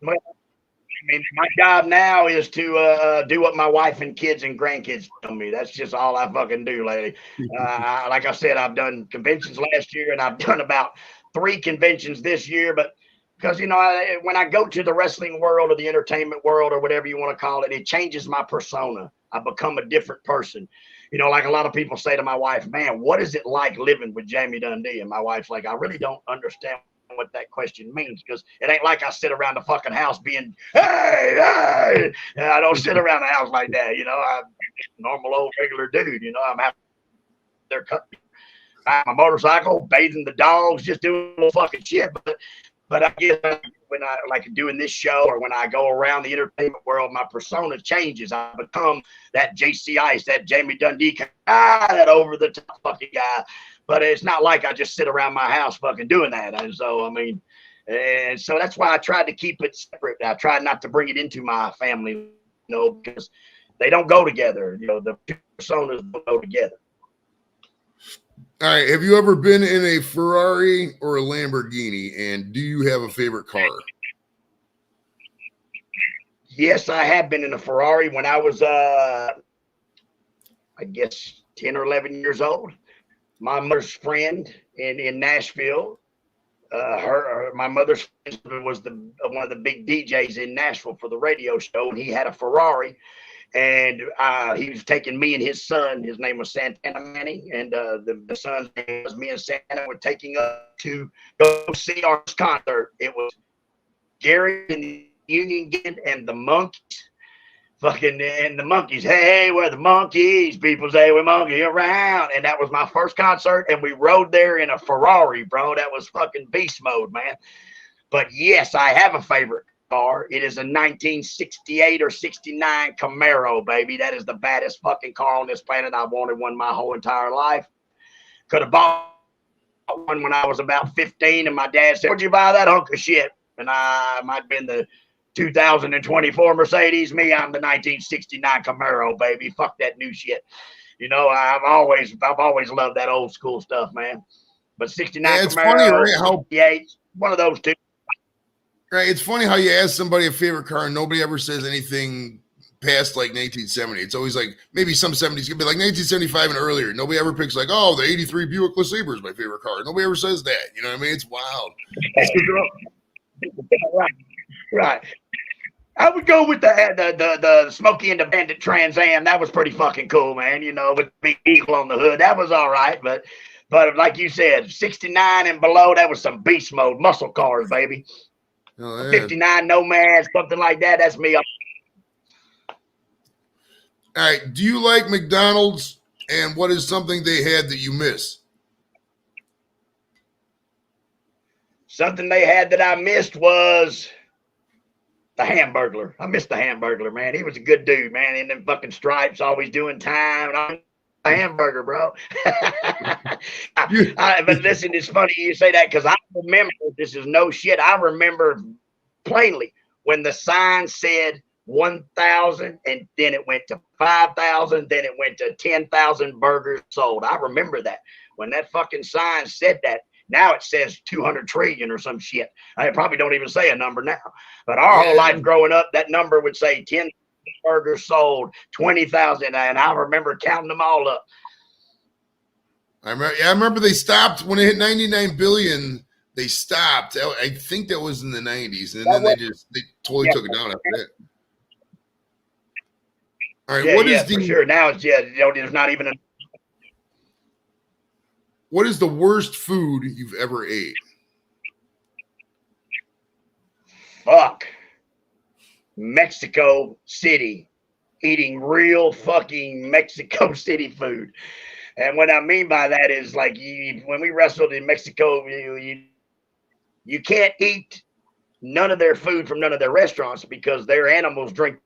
Well, I mean, my job now is to do what my wife and kids and grandkids tell me. That's just all I fucking do lately. Like I said, I've done conventions last year, and I've done about 3 conventions this year. But because, you know, when I go to the wrestling world or the entertainment world or whatever you want to call it, it changes my persona. I become a different person. You know, like a lot of people say to my wife, man, what is it like living with Jamie Dundee? And my wife's like, I really don't understand what that question means, because it ain't like I sit around the fucking house being, hey. I don't sit around the house like that. You know, I'm a normal old regular dude. You know, I'm out there cutting my motorcycle, bathing the dogs, just doing little fucking shit. But I guess when I like doing this show or when I go around the entertainment world, my persona changes. I become that JC Ice, that Jamie Dundee, that over the top fucking guy. But it's not like I just sit around my house fucking doing that. And so, I mean, and so that's why I tried to keep it separate. I tried not to bring it into my family, you know, because they don't go together. You know, the personas don't go together. All right. Have you ever been in a Ferrari or a Lamborghini? And do you have a favorite car? Yes, I have been in a Ferrari when I was, I guess, 10 or 11 years old. My mother's friend in Nashville, my mother's friend was one of the big DJs in Nashville for the radio show, and he had a Ferrari, and he was taking me and his son. His name was Santana Manning, and the son's name was me and Santana were taking up to go see our concert. It was Gary and the Union Gang and the Monkeys. Fucking and the Monkeys, hey, we're the Monkeys. People say we monkey around, and that was my first concert. And we rode there in a Ferrari, bro. That was fucking beast mode, man. But yes, I have a favorite car. It is a 1968 or 69 Camaro, baby. That is the baddest fucking car on this planet. I wanted one my whole entire life. Could have bought one when I was about 15, and my dad said, "Where'd you buy that hunk of shit?" And I might have been the 2024 Mercedes. Me, I'm the 1969 Camaro, baby. Fuck that new shit. You know, I've always loved that old school stuff, man. But 69 yeah, it's Camaro, funny, right? How, one of those two. Right. It's funny how you ask somebody a favorite car and nobody ever says anything past like 1970. It's always like maybe some 70s could be like 1975 and earlier. Nobody ever picks like, oh, the 83 Buick LeSabre is my favorite car. Nobody ever says that. You know what I mean? It's wild. Right. I would go with the Smokey and the Bandit Trans Am. That was pretty fucking cool, man. You know, with the big eagle on the hood. That was all right. But like you said, 69 and below, that was some beast mode muscle cars, baby. Oh, yeah. 59 Nomads, something like that. That's me. All right. Do you like McDonald's And what is something they had that you miss? Something they had that I missed was the Hamburglar. I missed the Hamburglar, man. He was a good dude, man. In them fucking stripes, always doing time. And I'm a hamburger, bro. But listen, it's funny you say that because I remember, this is no shit. I remember plainly when the sign said 1,000 and then it went to 5,000, then it went to 10,000 burgers sold. I remember that when that fucking sign said that. Now it says 200 trillion or some shit. I probably don't even say a number now. But our whole life growing up, that number would say 10 burgers sold, 20,000. And I remember counting them all up. I remember they stopped when it hit 99 billion. They stopped. I think that was in the 90s. And then they totally took it down after that. All right. For sure. Now it's, there's not even a. What is the worst food you've ever ate? Fuck. Mexico City. Eating real fucking Mexico City food. And what I mean by that is like when we wrestled in Mexico, you can't eat none of their food from none of their restaurants because their animals drink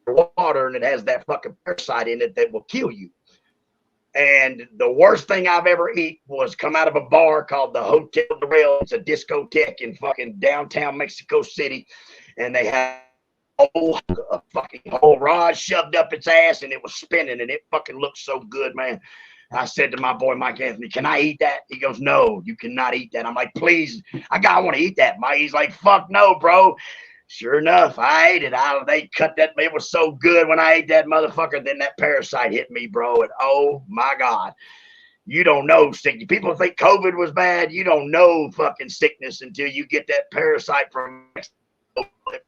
water and it has that fucking parasite in it that will kill you. And the worst thing I've ever eaten was come out of a bar called the Hotel de Rail. It's a discotheque in fucking downtown Mexico City. And they had a fucking whole rod shoved up its ass and it was spinning and it fucking looked so good, man. I said to my boy, Mike Anthony, can I eat that? He goes, no, you cannot eat that. I'm like, please, I want to eat that, Mike. He's like, fuck no, bro. Sure enough, I ate it. They cut that. It was so good when I ate that motherfucker. Then that parasite hit me, bro. And oh my God, you don't know sickness. People think COVID was bad. You don't know fucking sickness until you get that parasite from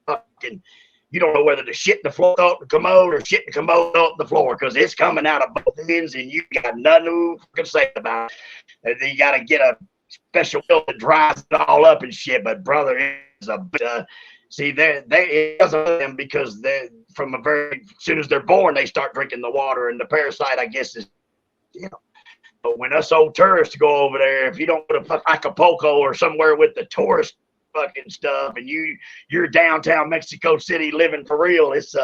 fucking. You don't know whether to shit in the floor off the commode or shit in the commode off the floor because it's coming out of both ends and you got nothing to say about it. And then you got to get a special pill that dries it all up and shit. But brother, it's a see, it doesn't them because they from as soon as they're born, they start drinking the water, and the parasite, I guess, is But when us old tourists go over there, if you don't go to Acapulco or somewhere with the tourist fucking stuff, and you're downtown Mexico City living for real, it's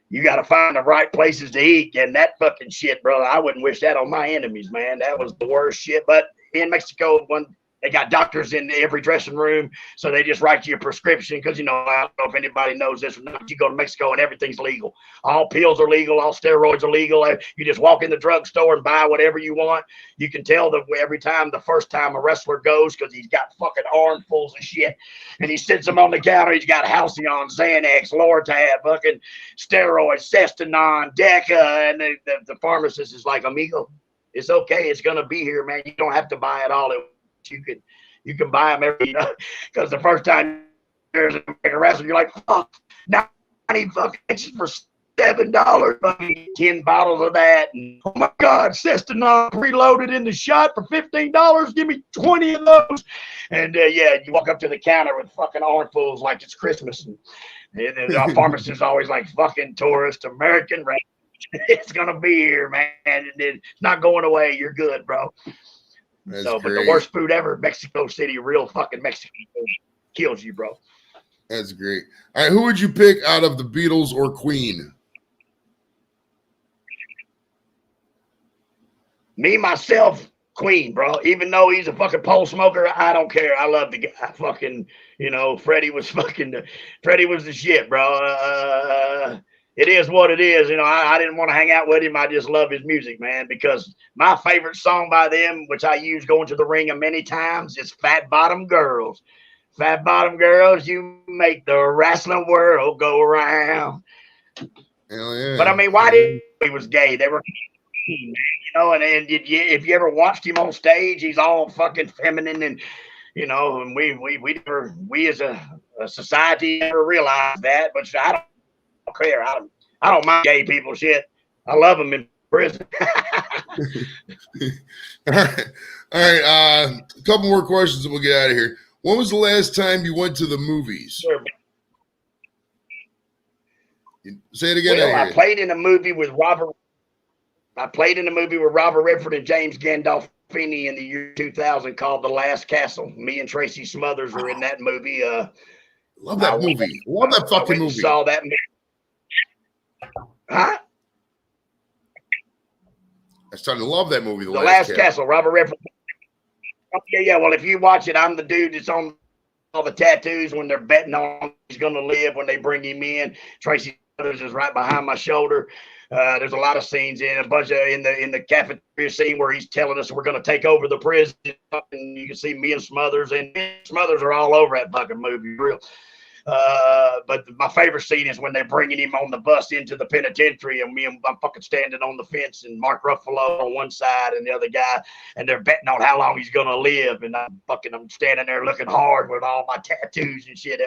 you got to find the right places to eat, and that fucking shit, brother, I wouldn't wish that on my enemies, man. That was the worst shit. But in Mexico, they got doctors in every dressing room, so they just write you a prescription because, I don't know if anybody knows this or not. You go to Mexico and everything's legal. All pills are legal. All steroids are legal. You just walk in the drugstore and buy whatever you want. You can tell that every time, the first time a wrestler goes, because he's got fucking armfuls of shit, and he sits them on the counter. He's got Halcyon, Xanax, Lortab, fucking steroids, Cestanon, Deca, and the pharmacist is like, amigo, it's okay. It's going to be here, man. You don't have to buy it all at you can buy them every, because the first time there's a wrestler, you're like, fuck, 90 fucking inches for $7, fucking 10 bottles of that. And oh my God, Cestanon preloaded in the shot for $15. Give me 20 of those. And you walk up to the counter with fucking armfuls like it's Christmas. And our pharmacist is always like, fucking tourist, American wrestler. It's gonna be here, man. And it's not going away. You're good, bro. That's but great. The worst food ever, Mexico City, real fucking Mexican food, kills you, bro. That's great. All right, who would you pick out of the Beatles or Queen? Me, myself, Queen, bro. Even though he's a fucking pole smoker, I don't care. I love the guy. Fucking, Freddie was the shit, bro. It is what it is. I didn't want to hang out with him. I just love his music, man, because my favorite song by them, which I use going to the ring many times, is Fat Bottom Girls. Fat Bottom Girls, you make the wrestling world go around. Hell yeah. But, I mean, why did he was gay? They were, and if you ever watched him on stage, he's all fucking feminine and, and we as a society never realized that, but I don't care. I don't mind gay people shit. I love them in prison. All right. A couple more questions and we'll get out of here. When was the last time you went to the movies? Sure. Say it again. Well, I played in a movie with Robert. I played in a movie with Robert Redford and James Gandolfini in the year 2000 called The Last Castle. Me and Tracy Smothers were in that movie. Love that movie. Love that fucking movie. Saw that movie. Huh? I started to love that movie, The Last Castle. Robert Redford. Yeah. Well, if you watch it, I'm the dude that's on all the tattoos when they're betting on he's going to live when they bring him in. Tracy Smothers is right behind my shoulder. There's a lot of scenes in the cafeteria scene where he's telling us we're going to take over the prison, and you can see me and Smothers are all over that fucking movie, real. But my favorite scene is when they're bringing him on the bus into the penitentiary, and I'm fucking standing on the fence, and Mark Ruffalo on one side and the other guy, and they're betting on how long he's going to live, and I'm standing there looking hard with all my tattoos and shit.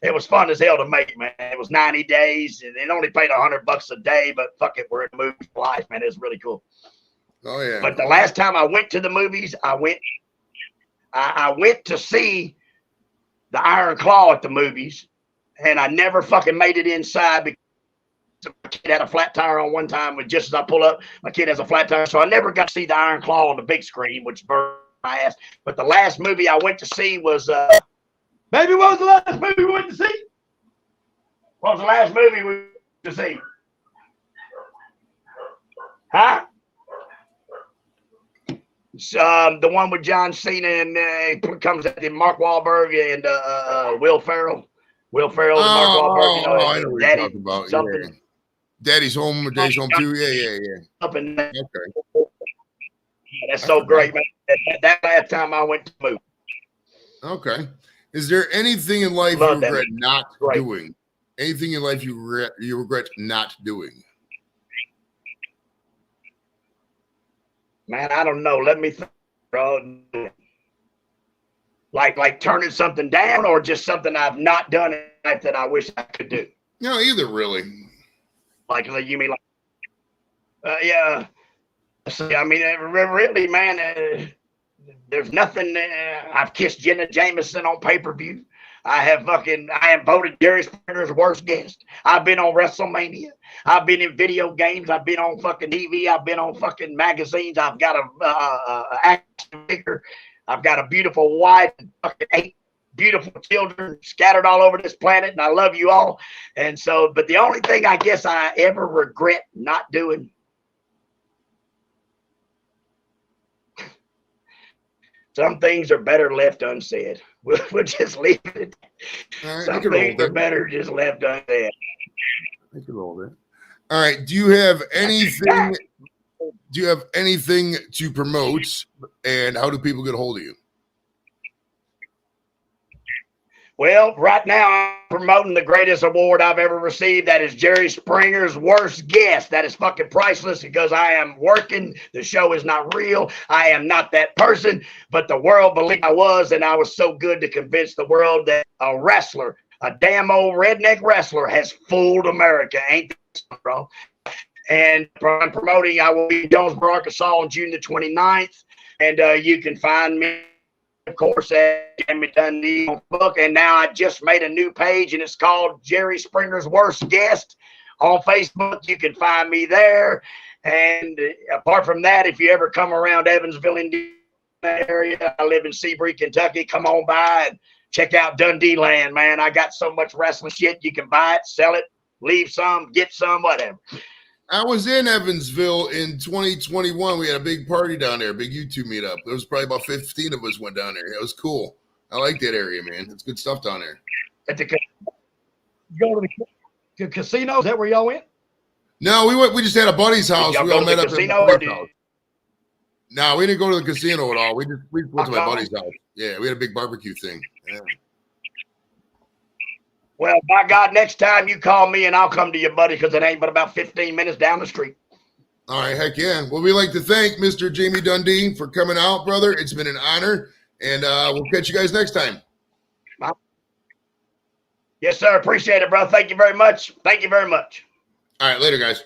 It was fun as hell to make, man. It was 90 days, and it only paid $100 a day, but fuck it, we're in the movie life, man. It's really cool. Oh yeah. But the last time I went to the movies, I went to see the Iron Claw at the movies, and I never fucking made it inside because my kid had a flat tire on one time. With just as I pull up, my kid has a flat tire, so I never got to see the Iron Claw on the big screen, which burned my ass. But the last movie I went to see was Baby, what was the last movie we went to see? What was the last movie we went to see? Huh? The one with John Cena and comes in Mark Wahlberg and Will Ferrell. Will Ferrell and Mark Wahlberg. I know what you're talking about. Something. Yeah. Daddy's Home or Daddy's Home too. Yeah. Up in there. Okay. That's so great, man. That last time I went to the movie. Okay. Is there anything in life you regret not doing? Anything in life you regret not doing? Man, I don't know. Let me think, bro. Like turning something down, or just something I've not done in life that I wish I could do. No, either really. Like you mean yeah. See, I mean, really, man. There's nothing. I've kissed Jenna Jameson on pay-per-view. I am voted Jerry Springer's worst guest. I've been on WrestleMania. I've been in video games. I've been on fucking TV. I've been on fucking magazines. I've got a action figure. I've got a beautiful wife and fucking 8 beautiful children scattered all over this planet, and I love you all. And so, but the only thing I guess I ever regret not doing, some things are better left unsaid. We'll just leave it. Right, some things are better just left unsaid. I can roll that. All right. Do you have anything? Do you have anything to promote? And how do people get a hold of you? Well, right now I'm promoting the greatest award I've ever received. That is Jerry Springer's worst guest. That is fucking priceless because I am working. The show is not real. I am not that person, but the world believed I was, and I was so good to convince the world that a wrestler, a damn old redneck wrestler, has fooled America. Ain't that, bro? And I'm promoting. I will be in Jonesboro, Arkansas on June the 29th, and you can find me, of course, at Jimmy Dundee on Facebook. And now I just made a new page, and it's called Jerry Springer's Worst Guest on Facebook. You can find me there. And apart from that, if you ever come around Evansville, Indiana area, I live in Seabury, Kentucky, come on by and check out Dundee land, man. I got so much wrestling shit. You can buy it, sell it, leave some, get some, whatever. I was in Evansville in 2021. We had a big party down there, a big YouTube meetup. There was probably about 15 of us went down there. It was cool. I like that area, man. It's good stuff down there. You go to the casino? Is that where y'all went? No, we went. We just had a buddy's house. We all met up at casino, buddy's house. No, we didn't go to the casino at all. We went to my buddy's house. Yeah, we had a big barbecue thing. Yeah. Well, by God, next time you call me and I'll come to you, buddy, because it ain't but about 15 minutes down the street. All right, heck yeah. Well, we'd like to thank Mr. Jamie Dundee for coming out, brother. It's been an honor, and we'll catch you guys next time. Yes, sir. Appreciate it, bro. Thank you very much. Thank you very much. All right, later, guys.